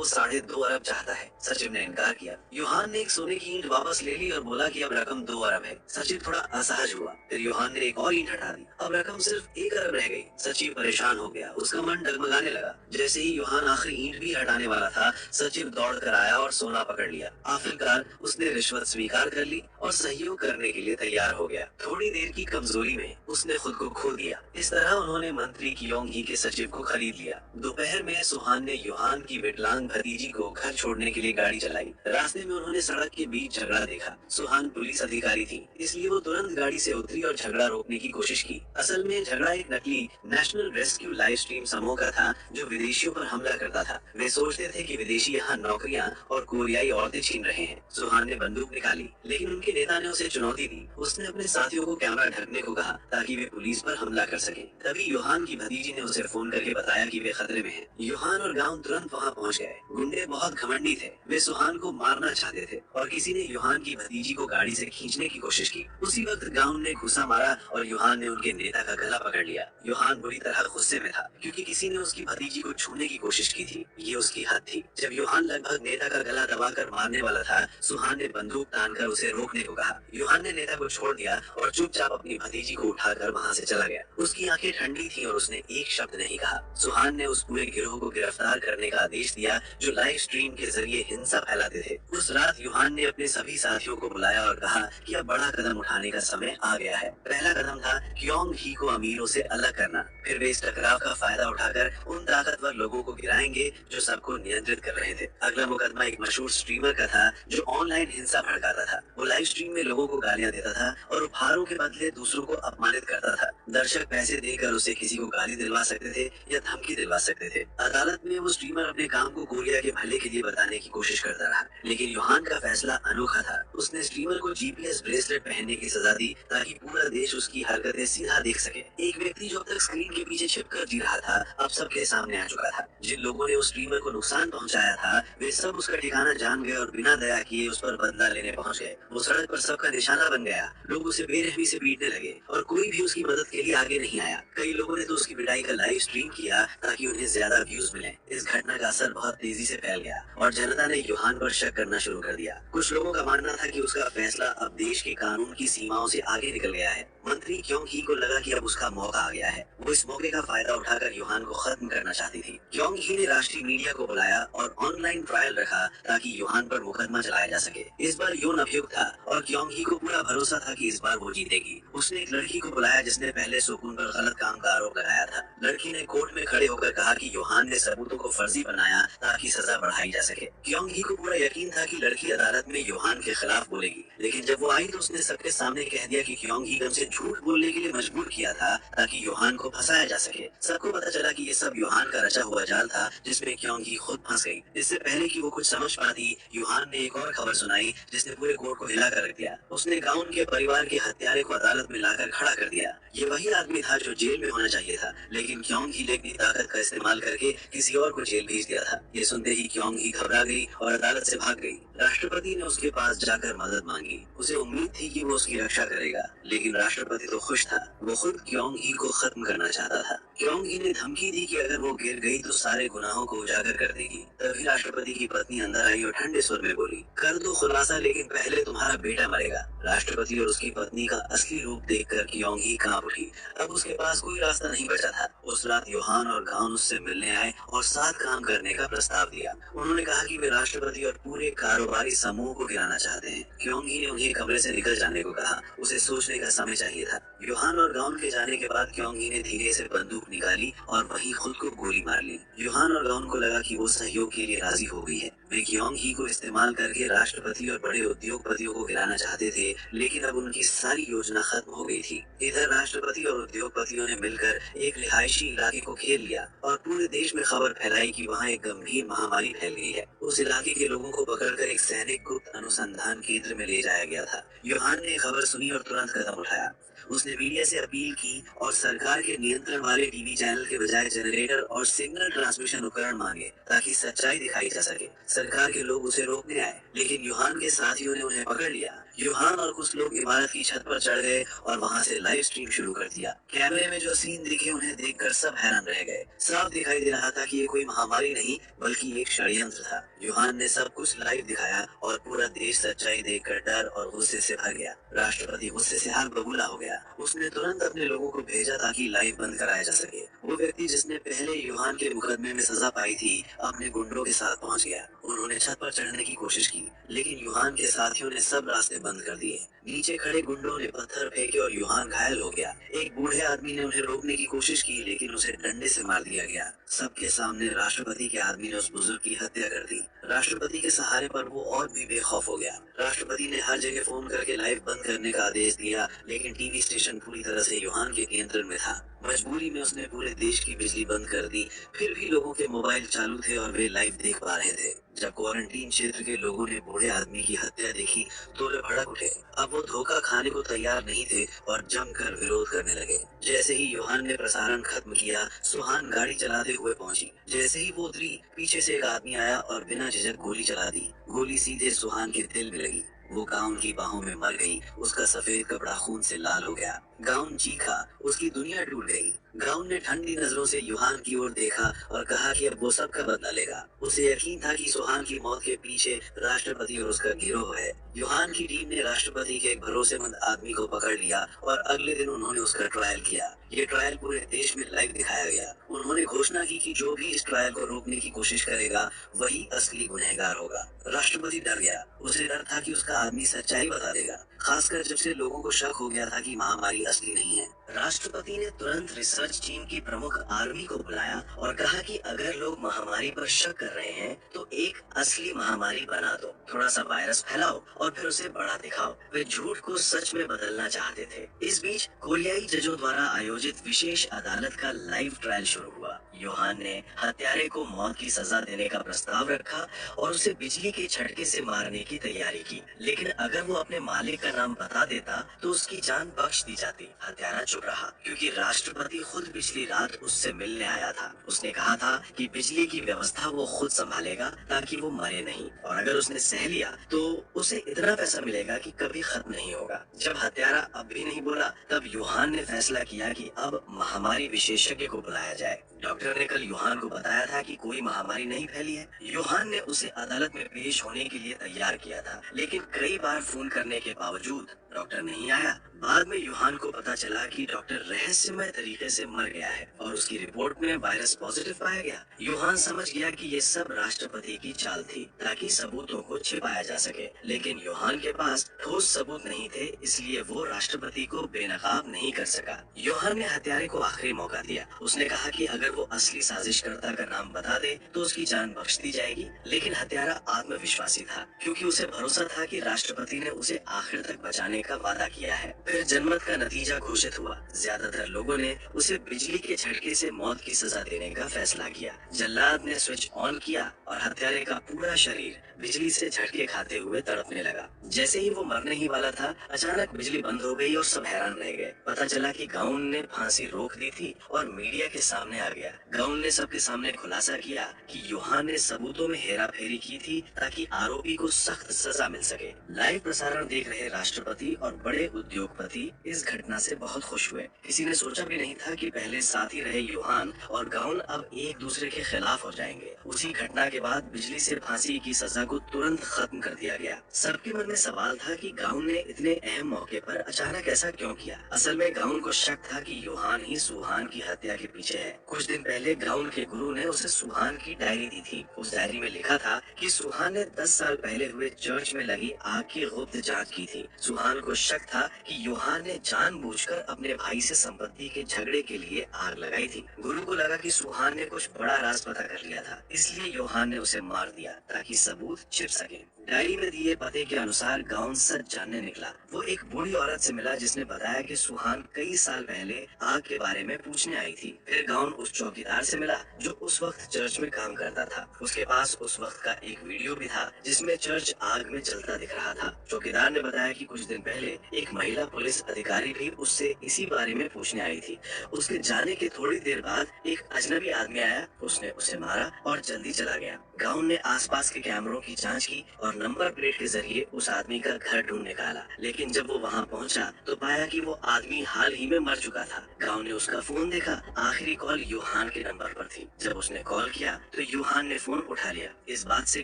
2.5 अरब चाहता है। सचिव ने इनकार किया। योहान ने एक सोने की ईंट वापस ले ली और बोला कि अब रकम 2 अरब है। सचिव थोड़ा असहज हुआ। फिर योहान ने एक और ईंट हटा दी। अब रकम सिर्फ 1 अरब रह गई। सचिव परेशान हो गया। उसका मन डगमगाने लगा। जैसे ही योहान आखिरी ईंट भी हटाने वाला था, सचिव दौड़ कर आया और सोना पकड़ लिया। आखिरकार उसने रिश्वत स्वीकार कर ली और सहयोग करने के लिए तैयार हो गया। थोड़ी देर की कमजोरी में उसने खुद को खो दिया। इस तरह उन्होंने मंत्री कियोंग ही के सचिव को खरीद लिया। दोपहर में सुहान ने योहान की विकलांग भतीजी को घर छोड़ने के लिए गाड़ी चलाई। रास्ते में उन्होंने सड़क के बीच झगड़ा देखा। सुहान पुलिस अधिकारी थी, इसलिए वो तुरंत गाड़ी से उतरी और झगड़ा रोकने की कोशिश की। असल में झगड़ा एक नकली नेशनल रेस्क्यू लाइव स्ट्रीम समूह का था जो विदेशियों पर हमला करता था। वे सोचते थे कि विदेशी यहाँ नौकरियाँ और कोरियाई औरतें छीन रहे हैं। सुहान ने बंदूक निकाली, लेकिन उनके नेता ने उसे चुनौती दी। उसने अपने साथियों को कैमरा ढकने को कहा ताकि वे पुलिस पर हमला कर सके। तभी योहान की भतीजी ने उसे फोन करके बताया कि वे खतरे में हैं। योहान और गाउन तुरंत वहाँ पहुँच गए। गुंडे बहुत घमंडी थे। वे सुहान को मारना चाहते थे और किसी ने योहान की भतीजी को गाड़ी से खींचने की कोशिश की। उसी वक्त गाउन ने घुसा मारा और योहान ने उनके नेता का गला पकड़ लिया। योहान बुरी तरह गुस्से में था क्योंकि किसी ने उसकी भतीजी को छूने की कोशिश की थी। ये उसकी हद थी। जब योहान लगभग नेता का गला दबाकर मारने वाला था, सुहान ने बंदूक तानकर उसे रोकने को कहा। योहान ने नेता को छोड़ दिया और चुपचाप अपनी भतीजी को उठाकर वहाँ से चला गया। उसकी आंखें ठंडी थी और उसने एक शब्द नहीं कहा। सुहान ने उस पूरे गिरोह को गिरफ्तार करने का आदेश दिया जो लाइव स्ट्रीम के जरिए हिंसा फैलाते थे। उस रात योहान ने अपने सभी साथियों को बुलाया और कहा कि अब बड़ा कदम उठाने का समय आ गया है। पहला कदम था क्योंग ही को अमीरों से अलग करना। फिर वे इस टकराव का फायदा उठाकर उन ताकतवर लोगों को गिराएंगे जो सबको नियंत्रित कर रहे थे। अगला मुकदमा एक मशहूर स्ट्रीमर का था जो ऑनलाइन हिंसा भड़काता था। वो लाइव स्ट्रीम में लोगों को गालियां देता था और उपहारों के बदले दूसरों को अपमानित करता था। दर्शक पैसे देकर उसे किसी को गाली दिलवा सकते थे या धमकी दिलवा सकते थे। अदालत में वो स्ट्रीमर अपने काम को कोरिया के भले के लिए बताने की कोशिश करता रहा, लेकिन योहान का फैसला अनोखा था। उसने स्ट्रीमर को जीपीएस ब्रेसलेट पहनने की सजा दी ताकि पूरा देश उसकी हरकतें सीधा देख सके। एक व्यक्ति जो अब तक स्क्रीन के पीछे छिपकर जी रहा था, अब सबके सामने आ चुका था। जिन लोगों ने उस स्ट्रीमर को नुकसान पहुंचाया था, वे सब उसका ठिकाना जान गए और बिना दया किए उस पर बदला लेने पहुंच गए। वो सड़क पर सबका निशाना बन गया। लोग उसे बेरहमी से पीटने लगे और कोई भी उसकी मदद के लिए आगे नहीं आया। कई लोगों ने तो उसकी पिटाई का लाइव स्ट्रीम किया ताकि उन्हें ज्यादा व्यूज मिले। इस घटना का असर बहुत तेजी से फैल गया और जनता ने योहान पर शक करना शुरू कर दिया। कुछ लोगों का मानना था कि उसका फैसला अब देश के कानून की सीमाओं से आगे निकल गया है। मंत्री क्योंग ही को लगा कि अब उसका मौका आ गया है। वो इस मौके का फायदा उठाकर योहान को खत्म करना चाहती थी। क्योंग ही ने राष्ट्रीय मीडिया को बुलाया और ऑनलाइन ट्रायल रखा ताकि योहान पर मुकदमा चलाया जा सके। इस बार योन अभियुक्त था और क्योंग ही को पूरा भरोसा था कि इस बार वो जीतेगी। उसने एक लड़की को बुलाया जिसने पहले सुकून पर गलत काम का आरोप लगाया था। लड़की ने कोर्ट में खड़े होकर कहा कि योहान ने सबूतों को फर्जी बनाया ताकि सजा बढ़ाई जा सके। क्योंग ही को पूरा यकीन था कि लड़की अदालत में योहान के खिलाफ बोलेगी, लेकिन जब वो आई तो उसने सबके सामने कह दिया कि क्योंग ही उसे झूठ बोलने के लिए मजबूर किया था ताकि योहान को फंसाया जा सके। सबको पता चला कि ये सब योहान का रचा हुआ जाल था जिसमें क्योंग ही खुद फंस गई। इससे पहले कि वो कुछ समझ पाती, योहान ने एक और खबर सुनाई जिसने पूरे कोर्ट को हिला कर रख दिया। उसने गाउन के परिवार के हत्यारे को अदालत में लाकर खड़ा कर दिया। ये वही आदमी था जो जेल में होना चाहिए था, लेकिन क्योंग ही ने अपनी ताकत का इस्तेमाल करके किसी और को जेल भेज दिया था। ये सुनते ही क्योंग ही घबरा गई और अदालत से भाग गई। राष्ट्रपति ने उसके पास जाकर मदद मांगी। उसे उम्मीद थी कि वो उसकी रक्षा करेगा, लेकिन राष्ट्रपति राष्ट्रपति तो खुश था, वो खुद क्योंग ही को खत्म करना चाहता था। क्योंग ही ने धमकी दी कि अगर वो गिर गई तो सारे गुनाहों को उजागर कर देगी। तभी राष्ट्रपति की पत्नी अंदर आई और ठंडे स्वर में बोली, कर दो खुलासा, लेकिन पहले तुम्हारा बेटा मरेगा। राष्ट्रपति और उसकी पत्नी का असली रूप देखकर क्योंग ही कांप उठी। अब उसके पास कोई रास्ता नहीं बचा था। उस रात योहान और गाउन उससे मिलने आए और साथ काम करने का प्रस्ताव दिया। उन्होंने कहा कि वे राष्ट्रपति और पूरे कारोबारी समूह को गिराना चाहते हैं। क्योंग ही ने उन्हें कमरे से निकल जाने को कहा, उसे सोचने का समय चाहिए था। योहान और गाउन के जाने के बाद क्योंग ही ने धीरे से बंदूक निकाली और वहीं खुद को गोली मार ली। योहान और गाउन को लगा कि वो सहयोग के लिए राजी हो गई है। वे क्योंग ही को इस्तेमाल करके राष्ट्रपति और बड़े उद्योगपतियों को गिराना चाहते थे, लेकिन अब उनकी सारी योजना खत्म हो गई थी। इधर राष्ट्रपति और उद्योगपतियों ने मिलकर एक रिहायशी इलाके को घेर लिया और पूरे देश में खबर फैलाई कि वहाँ एक गंभीर महामारी फैल गई है। उस इलाके के लोगों को पकड़कर एक सैनिक गुप्त अनुसंधान केंद्र में ले जाया गया था। योहान ने खबर सुनी और तुरंत कदम उठाया। उसने मीडिया से अपील की और सरकार के नियंत्रण वाले टीवी चैनल के बजाय जनरेटर और सिग्नल ट्रांसमिशन उपकरण मांगे ताकि सच्चाई दिखाई जा सके। सरकार के लोग उसे रोकने आए, लेकिन योहान के साथियों ने उन्हें पकड़ लिया। योहान और कुछ लोग इमारत की छत पर चढ़ गए और वहां से लाइव स्ट्रीम शुरू कर दिया। कैमरे में जो सीन दिखे उन्हें देखकर सब हैरान रह गए। साफ दिखाई दे रहा था कि ये कोई महामारी नहीं बल्कि एक षड्यंत्र था। योहान ने सब कुछ लाइव दिखाया और पूरा देश सच्चाई देखकर डर और गुस्से से भर गया। राष्ट्रपति गुस्से से आग बबूला हो गया। उसने तुरंत अपने लोगों को भेजा ताकि लाइव बंद कराया जा सके। वो व्यक्ति जिसने पहले योहान के मुकदमे में सजा पाई थी, अपने गुंडों के साथ पहुंच गया। उन्होंने छत पर चढ़ने की कोशिश की, लेकिन योहान के साथियों ने सब रास्ते बंद कर दिए। नीचे खड़े गुंडों ने पत्थर फेंके और योहान घायल हो गया। एक बूढ़े आदमी ने उन्हें रोकने की कोशिश की, लेकिन उसे डंडे से मार दिया गया। सबके सामने राष्ट्रपति के आदमी ने उस बुजुर्ग की हत्या कर दी। राष्ट्रपति के सहारे पर वो और भी बेखौफ हो गया। राष्ट्रपति ने हर जगह फोन करके लाइव बंद करने का आदेश दिया, लेकिन टीवी स्टेशन पूरी तरह से योहान के नियंत्रण में था। मजबूरी में उसने पूरे देश की बिजली बंद कर दी। फिर भी लोगों के मोबाइल चालू थे और वे लाइव देख पा रहे थे। जब क्वारंटीन क्षेत्र के लोगों ने बूढ़े आदमी की हत्या देखी तो वे भड़क उठे। अब वो धोखा खाने को तैयार नहीं थे और जमकर विरोध करने लगे। जैसे ही योहान ने प्रसारण खत्म किया, सुहान गाड़ी चलाते हुए पहुंची। जैसे ही वो उतरी, पीछे से एक आदमी आया और बिना झिझक गोली चला दी। गोली सीधे सुहान के दिल में लगी। वो गाउन की बाहों में मर गई। उसका सफेद कपड़ा खून से लाल हो गया। गाउन चीखा, उसकी दुनिया टूट गई। गाउन ने ठंडी नजरों से योहान की ओर देखा और कहा कि अब वो सबका बदला लेगा। उसे यकीन था कि सुहान की मौत के पीछे राष्ट्रपति और उसका गिरोह है। योहान की टीम ने राष्ट्रपति के एक भरोसेमंद आदमी को पकड़ लिया और अगले दिन उन्होंने उसका ट्रायल किया। ये ट्रायल पूरे देश में लाइव दिखाया गया। उन्होंने घोषणा की कि जो भी इस ट्रायल को रोकने की कोशिश करेगा वही असली गुनहगार होगा। राष्ट्रपति डर गया। उसे डर था कि उसका आदमी सच्चाई बता देगा, खासकर जब से लोगों को शक हो गया था कि महामारी असली नहीं है। राष्ट्रपति ने तुरंत रिसर्च टीम की प्रमुख आर्मी को बुलाया और कहा कि अगर लोग महामारी पर शक कर रहे हैं तो एक असली महामारी बना दो, थोड़ा सा वायरस फैलाओ और फिर उसे बड़ा दिखाओ। वे झूठ को सच में बदलना चाहते थे। इस बीच कोरियाई जजों द्वारा आयोजित विशेष अदालत का लाइव ट्रायल शुरू हुआ। योहान ने हत्यारे को मौत की सजा देने का प्रस्ताव रखा और उसे बिजली के झटके से मारने की तैयारी की, लेकिन अगर वो अपने मालिक का नाम बता देता तो उसकी जान बख्श दी जाती। हत्यारा चुप रहा क्योंकि राष्ट्रपति खुद पिछली रात उससे मिलने आया था। उसने कहा था कि बिजली की व्यवस्था वो खुद संभालेगा ताकि वो मरे नहीं, और अगर उसने सह लिया तो उसे इतना पैसा मिलेगा कि कभी खत्म नहीं होगा। जब हत्यारा अब भी नहीं बोला, तब योहान ने फैसला किया कि अब महामारी विशेषज्ञ को बुलाया जाए। डॉक्टर ने कल योहान को बताया था कि कोई महामारी नहीं फैली है। योहान ने उसे अदालत में पेश होने के लिए तैयार किया था, लेकिन कई बार फोन करने के बावजूद डॉक्टर नहीं आया। बाद में योहान को पता चला कि डॉक्टर रहस्यमय तरीके से मर गया है और उसकी रिपोर्ट में वायरस पॉजिटिव पाया गया। योहान समझ गया कि ये सब राष्ट्रपति की चाल थी ताकि सबूतों को छिपाया जा सके, लेकिन योहान के पास ठोस सबूत नहीं थे, इसलिए वो राष्ट्रपति को बेनकाब नहीं कर सका। योहान ने हत्यारे को आखिरी मौका दिया। उसने कहा कि अगर वो असली साजिशकर्ता का नाम बता दे तो उसकी जान बख्श दी जाएगी, लेकिन हत्यारा आत्मविश्वासी था क्योंकि उसे भरोसा था कि राष्ट्रपति ने उसे आखिर तक बचाने का वादा किया है। फिर जनमत का नतीजा घोषित हुआ। ज्यादातर लोगों ने उसे बिजली के झटके से मौत की सजा देने का फैसला किया। जल्लाद ने स्विच ऑन किया और हत्यारे का पूरा शरीर बिजली से झटके खाते हुए तड़पने लगा। जैसे ही वो मरने ही वाला था, अचानक बिजली बंद हो गई और सब हैरान रह गए। पता चला कि गाउन ने फांसी रोक दी थी और मीडिया के सामने आ गया। गाउन ने सबके सामने खुलासा किया कि योहान ने सबूतों में हेराफेरी की थी ताकि आरोपी को सख्त सजा मिल सके। लाइव प्रसारण देख रहे राष्ट्रपति राष्ट्रपति और बड़े उद्योगपति इस घटना से बहुत खुश हुए। किसी ने सोचा भी नहीं था कि पहले साथी रहे यूहान और गाउन अब एक दूसरे के खिलाफ हो जाएंगे। उसी घटना के बाद बिजली से फांसी की सजा को तुरंत खत्म कर दिया गया। सबके मन में सवाल था कि गाउन ने इतने अहम मौके पर अचानक ऐसा क्यों किया। असल में गाउन को शक था कि यूहान ही सुहान की हत्या के पीछे है। कुछ दिन पहले गाउन के गुरु ने उसे सुहान की डायरी दी थी। उस डायरी में लिखा था कि सुहान ने 10 साल पहले हुए चर्च में लगी आग की गुप्त जांच की थी। सुहान को शक था कि यूहान ने जानबूझकर अपने भाई से संपत्ति के झगड़े के लिए आग लगाई थी। गुरु को लगा कि सुहान ने कुछ बड़ा राज पता कर लिया था, इसलिए यूहान ने उसे मार दिया ताकि सबूत छिप सके। डायरी में दिए पते के अनुसार गाउन सच जानने निकला। वो एक बूढ़ी औरत से मिला जिसने बताया कि सुहान कई साल पहले आग के बारे में पूछने आई थी। फिर गाउन उस चौकीदार से मिला जो उस वक्त चर्च में काम करता था। उसके पास उस वक्त का एक वीडियो भी था जिसमें चर्च आग में जलता दिख रहा था। चौकीदार ने बताया कि कुछ दिन पहले एक महिला पुलिस अधिकारी भी उससे इसी बारे में पूछने आई थी। उसके जाने के थोड़ी देर बाद एक अजनबी आदमी आया, उसने उसे मारा और जल्दी चला गया। गाउन ने आसपास के कैमरों की जांच की और नंबर प्लेट के जरिए उस आदमी का घर ढूंढ निकाला, लेकिन जब वो वहां पहुंचा तो पाया कि वो आदमी हाल ही में मर चुका था। गाउन ने उसका फोन देखा, आखिरी कॉल यूहान के नंबर पर थी। जब उसने कॉल किया तो यूहान ने फोन उठा लिया। इस बात से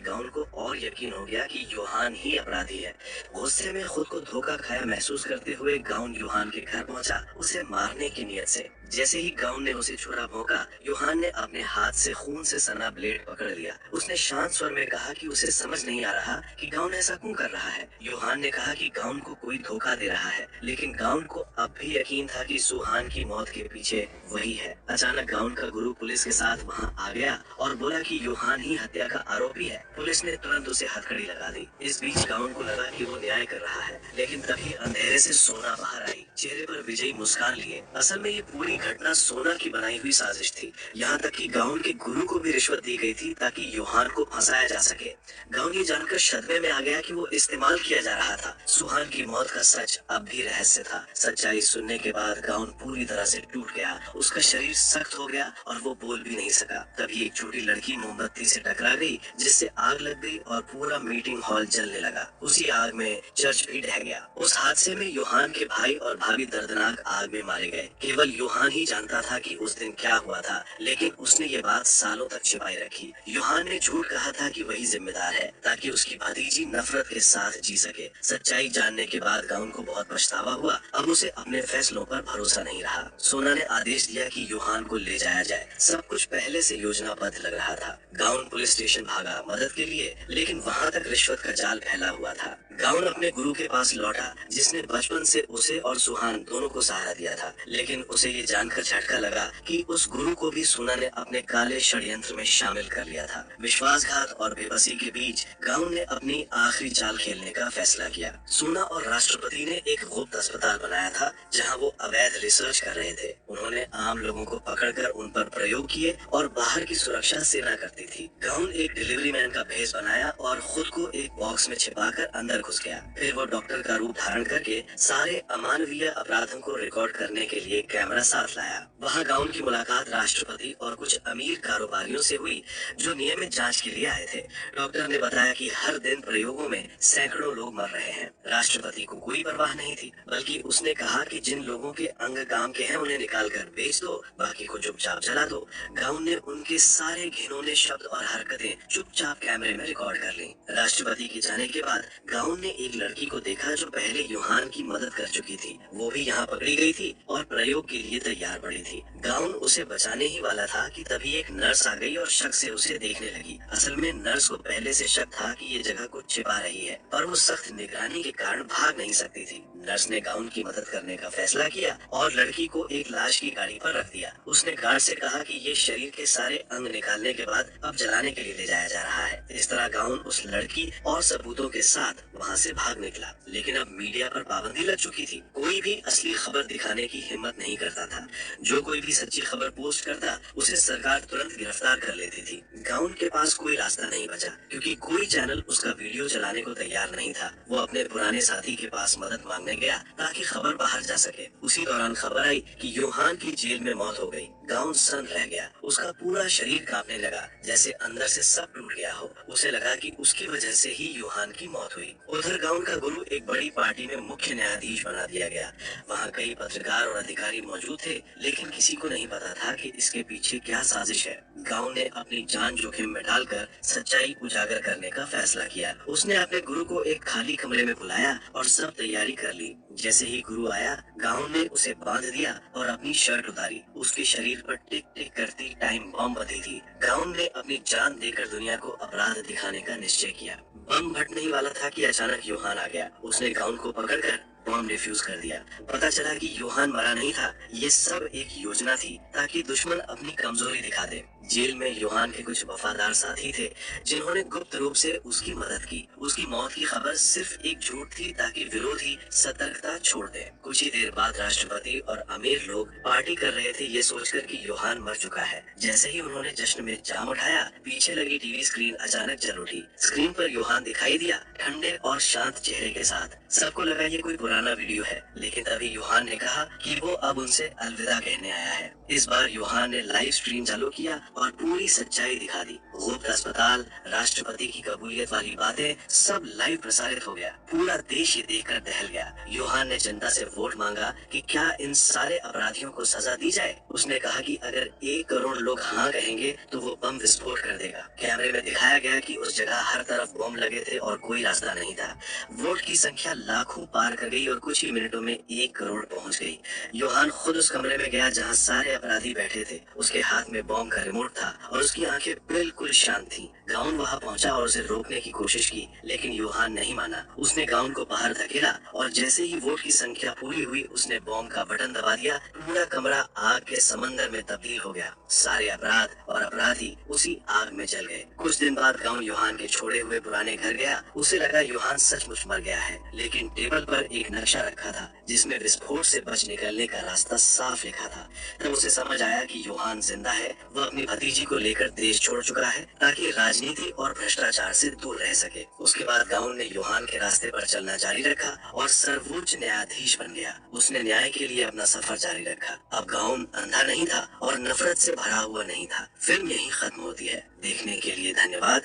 गाउन को और यकीन हो गया कि यूहान ही अपराधी है। गुस्से में खुद को धोखा खाया महसूस करते हुए गाउन यूहान के घर पहुंचा, उसे मारने की नियत से। जैसे ही गाउन ने उसे छुरा भोंका, यूहान ने अपने हाथ से खून से सना ब्लेड पकड़ लिया। उसने शांत स्वर में कहा कि उसे समझ नहीं आ रहा कि गाउन ऐसा क्यों कर रहा है। यूहान ने कहा कि गाउन को कोई धोखा दे रहा है, लेकिन गाउन को अब भी यकीन था कि सुहान की मौत के पीछे वही है। अचानक गाउन का गुरु पुलिस के साथ वहां आ गया और बोला कि यूहान ही हत्या का आरोपी है। पुलिस ने तुरंत उसे हथकड़ी लगा दी। इस बीच गाउन को लगा कि वो न्याय कर रहा है, लेकिन तभी अंधेरे से सोना बाहर आई, चेहरे पर विजयी मुस्कान लिए। असल में ये पूरी घटना सोना की बनाई हुई साजिश थी। यहाँ तक कि गाउन के गुरु को भी रिश्वत दी गई थी ताकि यूहान को फंसाया जा सके। गाउन ये जानकर सदमे में आ गया कि वो इस्तेमाल किया जा रहा था। सुहान की मौत का सच अब भी रहस्य था। सच्चाई सुनने के बाद गाउन पूरी तरह से टूट गया। उसका शरीर सख्त हो गया और वो बोल भी नहीं सका। तभी एक छोटी लड़की मोमबत्ती से टकरा गई, जिससे आग लग गई और पूरा मीटिंग हॉल जलने लगा। उसी आग में चर्च भी ढह गया। उस हादसे में यूहान के भाई और भाभी दर्दनाक आग में मारे गए। केवल यूहान ही जानता था कि उस दिन क्या हुआ था, लेकिन उसने ये बात सालों तक छिपाई रखी। यूहान ने झूठ कहा था कि वही जिम्मेदार है ताकि उसकी भतीजी नफरत के साथ जी सके। सच्चाई जानने के बाद गाउन को बहुत पछतावा हुआ। अब उसे अपने फैसलों पर भरोसा नहीं रहा। सोना ने आदेश दिया कि यूहान को ले जाया जाए। सब कुछ पहले से योजनाबद्ध लग रहा था। गाउन पुलिस स्टेशन भागा मदद के लिए, लेकिन वहाँ तक रिश्वत का जाल फैला हुआ था। गाउन अपने गुरु के पास लौटा, जिसने बचपन से उसे और सुहान दोनों को सहारा दिया था, लेकिन उसे ये जानकर झटका लगा कि उस गुरु को भी सोना ने अपने काले षड्यंत्र में शामिल कर लिया था। विश्वासघात और बेबसी के बीच गाउन ने अपनी आखिरी चाल खेलने का फैसला किया। सोना और राष्ट्रपति ने एक गुप्त अस्पताल बनाया था जहां वो अवैध रिसर्च कर रहे थे। उन्होंने आम लोगों को पकड़कर उन पर प्रयोग किए और बाहर की सुरक्षा सेना करती थी। गाउन एक डिलीवरी मैन का भेष बनाया और खुद को एक बॉक्स में छिपाकर अंदर घुस गया। फिर वो डॉक्टर का रूप धारण करके सारे अमानवीय अपराधों को रिकॉर्ड करने के लिए कैमरा साथ लाया। वहाँ गाउन की मुलाकात राष्ट्रपति और कुछ अमीर कारोबारियों से हुई जो नियमित जांच के लिए आए थे। डॉक्टर ने बताया कि हर दिन प्रयोगों में सैकड़ों लोग मर रहे हैं। राष्ट्रपति को कोई परवाह नहीं थी, बल्कि उसने कहा कि जिन लोगों के अंग काम के हैं उन्हें निकाल कर बेच दो, बाकी को चुपचाप जला दो। गाउन ने उनके सारे घिनौने शब्द और हरकतें चुपचाप कैमरे में रिकॉर्ड कर ली। राष्ट्रपति के जाने के बाद गाउन ने एक लड़की को देखा जो पहले यूहान की मदद कर चुकी थी। वो भी यहाँ पकड़ी गई थी और प्रयोग के लिए तैयार पड़ी थी। गाउन उसे बचाने ही वाला था कि तभी एक नर्स आ गई और शक से उसे देखने लगी। असल में नर्स को पहले से शक था कि ये जगह कुछ छिपा रही है, पर वो सख्त निगरानी के कारण भाग नहीं सकती थी। नर्स ने गाउन की मदद करने का फैसला किया और लड़की को एक लाश की गाड़ी पर रख दिया। उसने गार्ड से कहा कि ये शरीर के सारे अंग निकालने के बाद अब जलाने के लिए ले जाया जा रहा है। इस तरह गाउन उस लड़की और सबूतों के साथ वहाँ से भाग निकला। लेकिन अब मीडिया पर पाबंदी लग चुकी थी। कोई भी असली खबर दिखाने की हिम्मत नहीं करता था। जो कोई भी सच्ची खबर पोस्ट करता उसे सरकार तुरंत गिरफ्तार कर लेती थी। गाउन के पास कोई रास्ता नहीं बचा, क्योंकि कोई चैनल उसका वीडियो चलाने को तैयार नहीं था। वो अपने पुराने साथी के पास मदद मांगने बताने गया ताकि खबर बाहर जा सके। उसी दौरान खबर आई कि योहान की जेल में मौत हो गई। गाउन सन्न रह गया, उसका पूरा शरीर कांपने लगा, जैसे अंदर से सब टूट गया हो। उसे लगा कि उसकी वजह से ही योहान की मौत हुई। उधर गाउन का गुरु एक बड़ी पार्टी में मुख्य न्यायाधीश बना दिया गया। वहाँ कई पत्रकार और अधिकारी मौजूद थे, लेकिन किसी को नहीं पता था कि इसके पीछे क्या साजिश है। गाउन ने अपनी जान जोखिम में डालकर सच्चाई उजागर करने का फैसला किया। उसने अपने गुरु को एक खाली कमरे में बुलाया और सब तैयारी कर ली। जैसे ही गुरु आया, गाउन ने उसे बांध दिया और अपनी शर्ट उतारी। उसके शरीर पर टिक टिक करती टाइम बम बंधी थी। गाउन ने अपनी जान देकर दुनिया को अपराध दिखाने का निश्चय किया। बम फटने ही वाला था कि अचानक योहान आ गया। उसने गाउन को पकड़कर बम डिफ्यूज कर दिया। पता चला कि योहान मरा नहीं था, ये सब एक योजना थी ताकि दुश्मन अपनी कमजोरी दिखा दे। जेल में योहान के कुछ वफादार साथी थे जिन्होंने गुप्त रूप से उसकी मदद की। उसकी मौत की खबर सिर्फ एक झूठ थी ताकि विरोधी सतर्कता छोड़ दे। कुछ ही देर बाद राष्ट्रपति और अमीर लोग पार्टी कर रहे थे, ये सोचकर कि योहान मर चुका है। जैसे ही उन्होंने जश्न में जाम उठाया, पीछे लगी टीवी स्क्रीन अचानक जल उठी। स्क्रीन पर योहान दिखाई दिया, ठंडे और शांत चेहरे के साथ। सबको लगा ये कोई पुराना वीडियो है, लेकिन तभी योहान ने कहा कि वो अब उनसे अलविदा कहने आया है। इस बार योहान ने लाइव स्ट्रीम चालू किया और पूरी सच्चाई दिखा दी। गुप्त अस्पताल, राष्ट्रपति की कबूलियत वाली बातें, सब लाइव प्रसारित हो गया। पूरा देश ये देखकर दहल गया। योहान ने जनता से वोट मांगा कि क्या इन सारे अपराधियों को सजा दी जाए। उसने कहा कि अगर 1 करोड़ लोग हाँ कहेंगे तो वो बम विस्फोट कर देगा। कैमरे में दिखाया गया कि उस जगह हर तरफ बम लगे थे और कोई रास्ता नहीं था। वोट की संख्या लाखों पार कर गई और कुछ ही मिनटों में 1 करोड़ पहुंच गई। योहान खुद उस कमरे में गया जहां सारे अपराधी बैठे थे। उसके हाथ में बॉम्ब का रिमोट था और उसकी आंखें बिल्कुल शांत थीं। गाउन वहां पहुंचा और उसे रोकने की कोशिश की, लेकिन योहान नहीं माना। उसने गाउन को बाहर धकेला और जैसे ही वोट की संख्या पूरी हुई, उसने बॉम्ब का बटन दबा दिया। पूरा कमरा आग के समंदर में तब्दील हो गया। सारे अपराध और अपराधी उसी आग में जल गए। कुछ दिन बाद गाउन योहान के छोड़े हुए पुराने घर गया। उसे लगा योहान सचमुच मर गया है, लेकिन टेबल पर एक नक्शा रखा था जिसमें विस्फोट से बच निकलने का रास्ता साफ लिखा था। तब उसे समझ आया कि योहान जिंदा है। वह अपनी भतीजी को लेकर देश छोड़ चुका है ताकि राजनीति और भ्रष्टाचार से दूर रह सके। उसके बाद गाउन ने योहान के रास्ते पर चलना जारी रखा और सर्वोच्च न्यायाधीश बन गया। उसने न्याय के लिए अपना सफर जारी रखा। अब गाउन अंधा नहीं था और नफरत से भरा हुआ नहीं था। फिल्म यहीं खत्म होती है। देखने के लिए धन्यवाद।